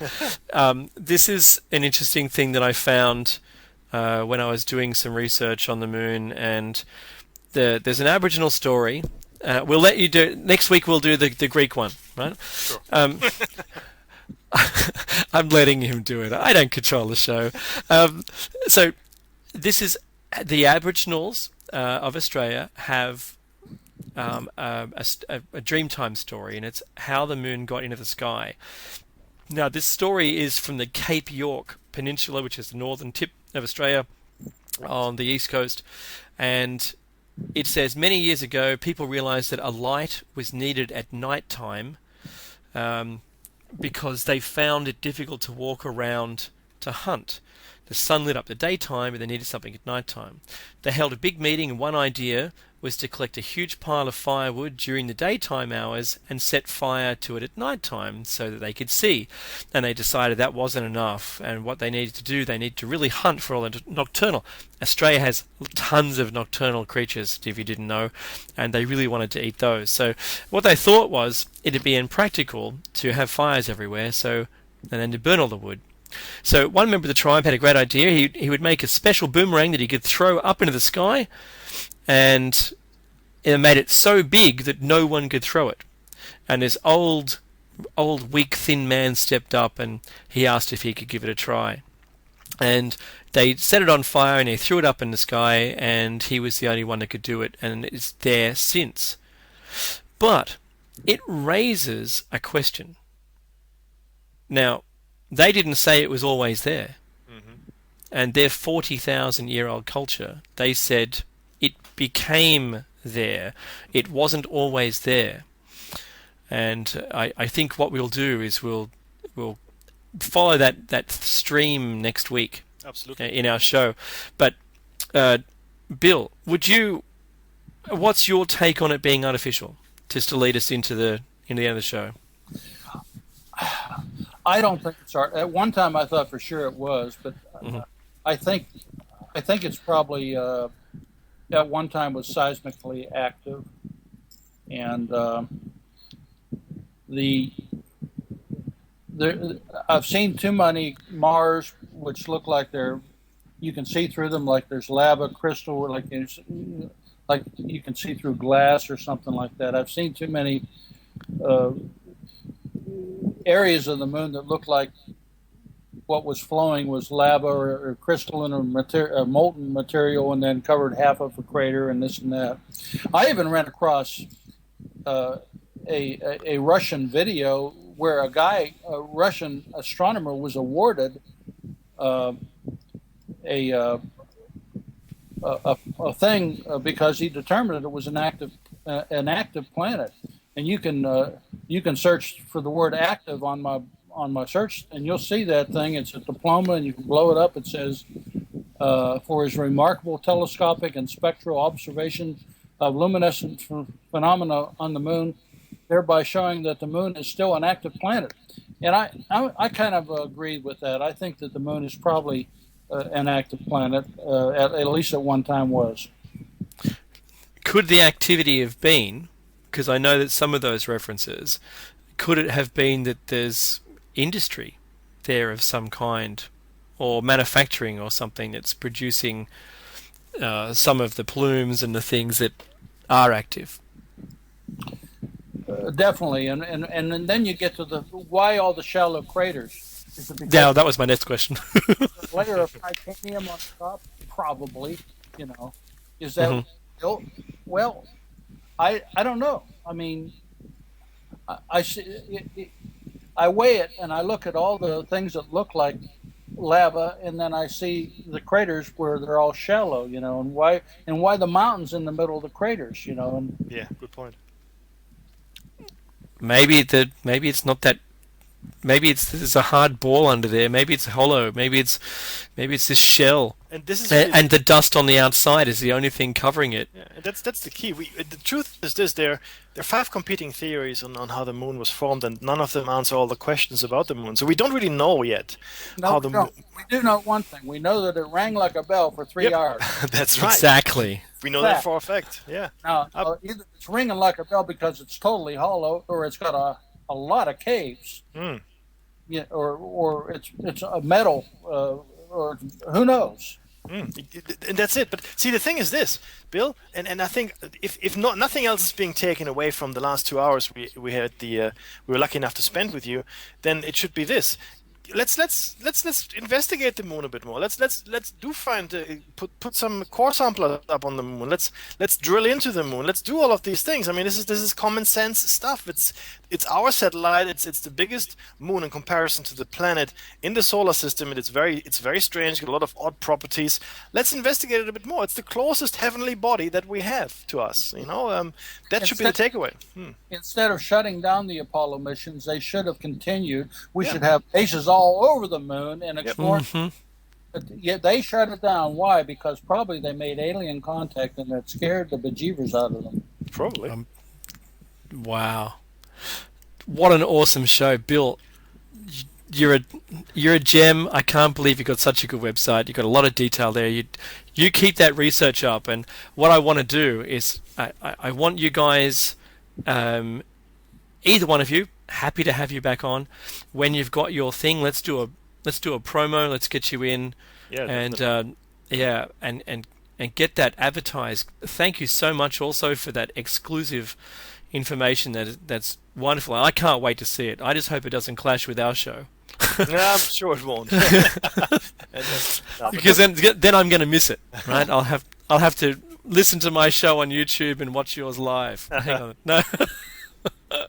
This is an interesting thing that I found when I was doing some research on the moon, and there's an Aboriginal story. We'll let you do next week. We'll do the Greek one, right? Sure. I'm letting him do it. I don't control the show. So this is the Aboriginals of Australia have a Dreamtime story, and it's how the moon got into the sky. Now, this story is from the Cape York Peninsula, which is the northern tip of Australia on the east coast, and it says many years ago people realized that a light was needed at night time because they found it difficult to walk around to hunt. The sun lit up the daytime, but they needed something at night time. They held a big meeting, and one idea was to collect a huge pile of firewood during the daytime hours and set fire to it at night time so that they could see. And they decided that wasn't enough, and what they needed to do, they needed to really hunt for all the nocturnal. Australia has tons of nocturnal creatures, if you didn't know, and they really wanted to eat those. So what they thought was it'd be impractical to have fires everywhere, and then to burn all the wood. So one member of the tribe had a great idea. He would make a special boomerang that he could throw up into the sky, and it made it so big that no one could throw it. And this old, weak, thin man stepped up, and he asked if he could give it a try. And they set it on fire, and he threw it up in the sky, and he was the only one that could do it, and it's there since. But it raises a question. Now, they didn't say it was always there. Mm-hmm. And their 40,000-year-old culture, they said it became there. It wasn't always there. And I think what we'll do is we'll follow that stream next week. Absolutely. In our show. But Bill, what's your take on it being artificial? Just to lead us into the end of the show. I don't think it's art. At one time, I thought for sure it was, but I think it's probably at one time was seismically active, and I've seen too many Mars which look like you can see through them, like there's lava crystal, like you can see through glass or something like that. I've seen too many areas of the moon that look like what was flowing was lava or crystalline or molten material, and then covered half of a crater and this and that. I even ran across a Russian video where a Russian astronomer, was awarded a thing because he determined it was an active planet. And you can search for the word active on my search, and you'll see that thing. It's a diploma, and you can blow it up. It says, for his remarkable telescopic and spectral observation of luminescent phenomena on the moon, thereby showing that the moon is still an active planet. And I kind of agree with that. I think that the moon is probably an active planet, at least at one time was. Could the activity have been, because I know that some of those references, could it have been that there's industry there of some kind, or manufacturing or something that's producing some of the plumes and the things that are active? Definitely, and then you get to why all the shallow craters? Yeah, that was my next question. Layer of titanium on top, probably. Is that built? Well, I don't know. I mean, I weigh it and I look at all the things that look like lava, and then I see the craters where they're all shallow, and why the mountains in the middle of the craters, And yeah, good point. Maybe it's not that. Maybe there's a hard ball under there. Maybe it's hollow. Maybe it's this shell. And this is and the dust on the outside is the only thing covering it. Yeah, that's the key. The truth is this: there are 5 competing theories on how the moon was formed, and none of them answer all the questions about the moon. So we don't really know yet how the moon. We do know one thing. We know that it rang like a bell for 3 hours. That's right. Exactly. We know that for a fact. Yeah. Now, either it's ringing like a bell because it's totally hollow, or it's got a lot of caves. Mm. Yeah, or it's a metal, or who knows. And that's it. But see, the thing is this, Bill, and I think if not nothing else is being taken away from the last 2 hours we had we were lucky enough to spend with you, then it should be this. Let's investigate the moon a bit more. Let's do find put some core samplers up on the moon. Let's drill into the moon. Let's do all of these things. I mean, this is common sense stuff. It's our satellite. It's the biggest moon in comparison to the planet in the solar system. And it's very strange. Got a lot of odd properties. Let's investigate it a bit more. It's the closest heavenly body that we have to us. That should be the takeaway. Instead of shutting down the Apollo missions, they should have continued. We should have bases all over the moon and explore. But yet they shut it down. Why? Because probably they made alien contact and that scared the bejeebers out of them. Probably. Wow. What an awesome show, Bill. You're a gem. I can't believe you've got such a good website. You've got a lot of detail there. You keep that research up. And what I want to do is I want you guys, either one of you, happy to have you back on when you've got your thing. Let's do a promo. Let's get you in, and get that advertised. Thank you so much also for that exclusive information. That's wonderful. I can't wait to see it. I just hope it doesn't clash with our show. No, I'm sure it won't. Because then I'm going to miss it, right? I'll have to listen to my show on YouTube and watch yours live. Hang on, no. I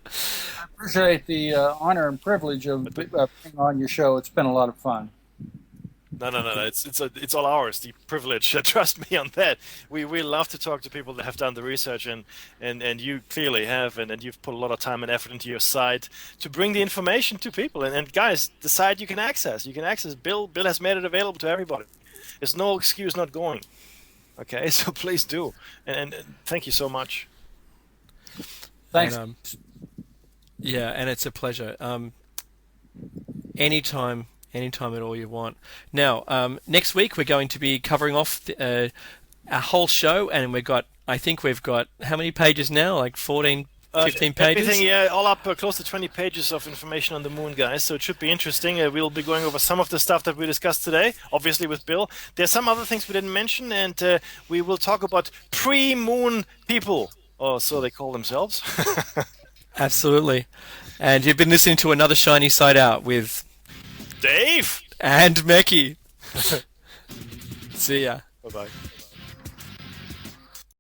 appreciate the honor and privilege of being on your show. It's been a lot of fun. No. It's all ours. The privilege. Trust me on that. We love to talk to people that have done the research, and you clearly have, and you've put a lot of time and effort into your site to bring the information to people. And guys, the site you can access. Bill has made it available to everybody. There's no excuse not going. Okay, so please do, and thank you so much. Thanks. And, and it's a pleasure. Anytime at all you want. Now, next week we're going to be covering off a whole show, and we've got how many pages now? Like 14, 15 pages? Everything, all up close to 20 pages of information on the moon, guys, so it should be interesting. We'll be going over some of the stuff that we discussed today, obviously with Bill. There's some other things we didn't mention, and we will talk about pre-moon people, or so they call themselves. Absolutely. And you've been listening to another Shiny Side Out with Dave and Mekki. See ya. Bye-bye.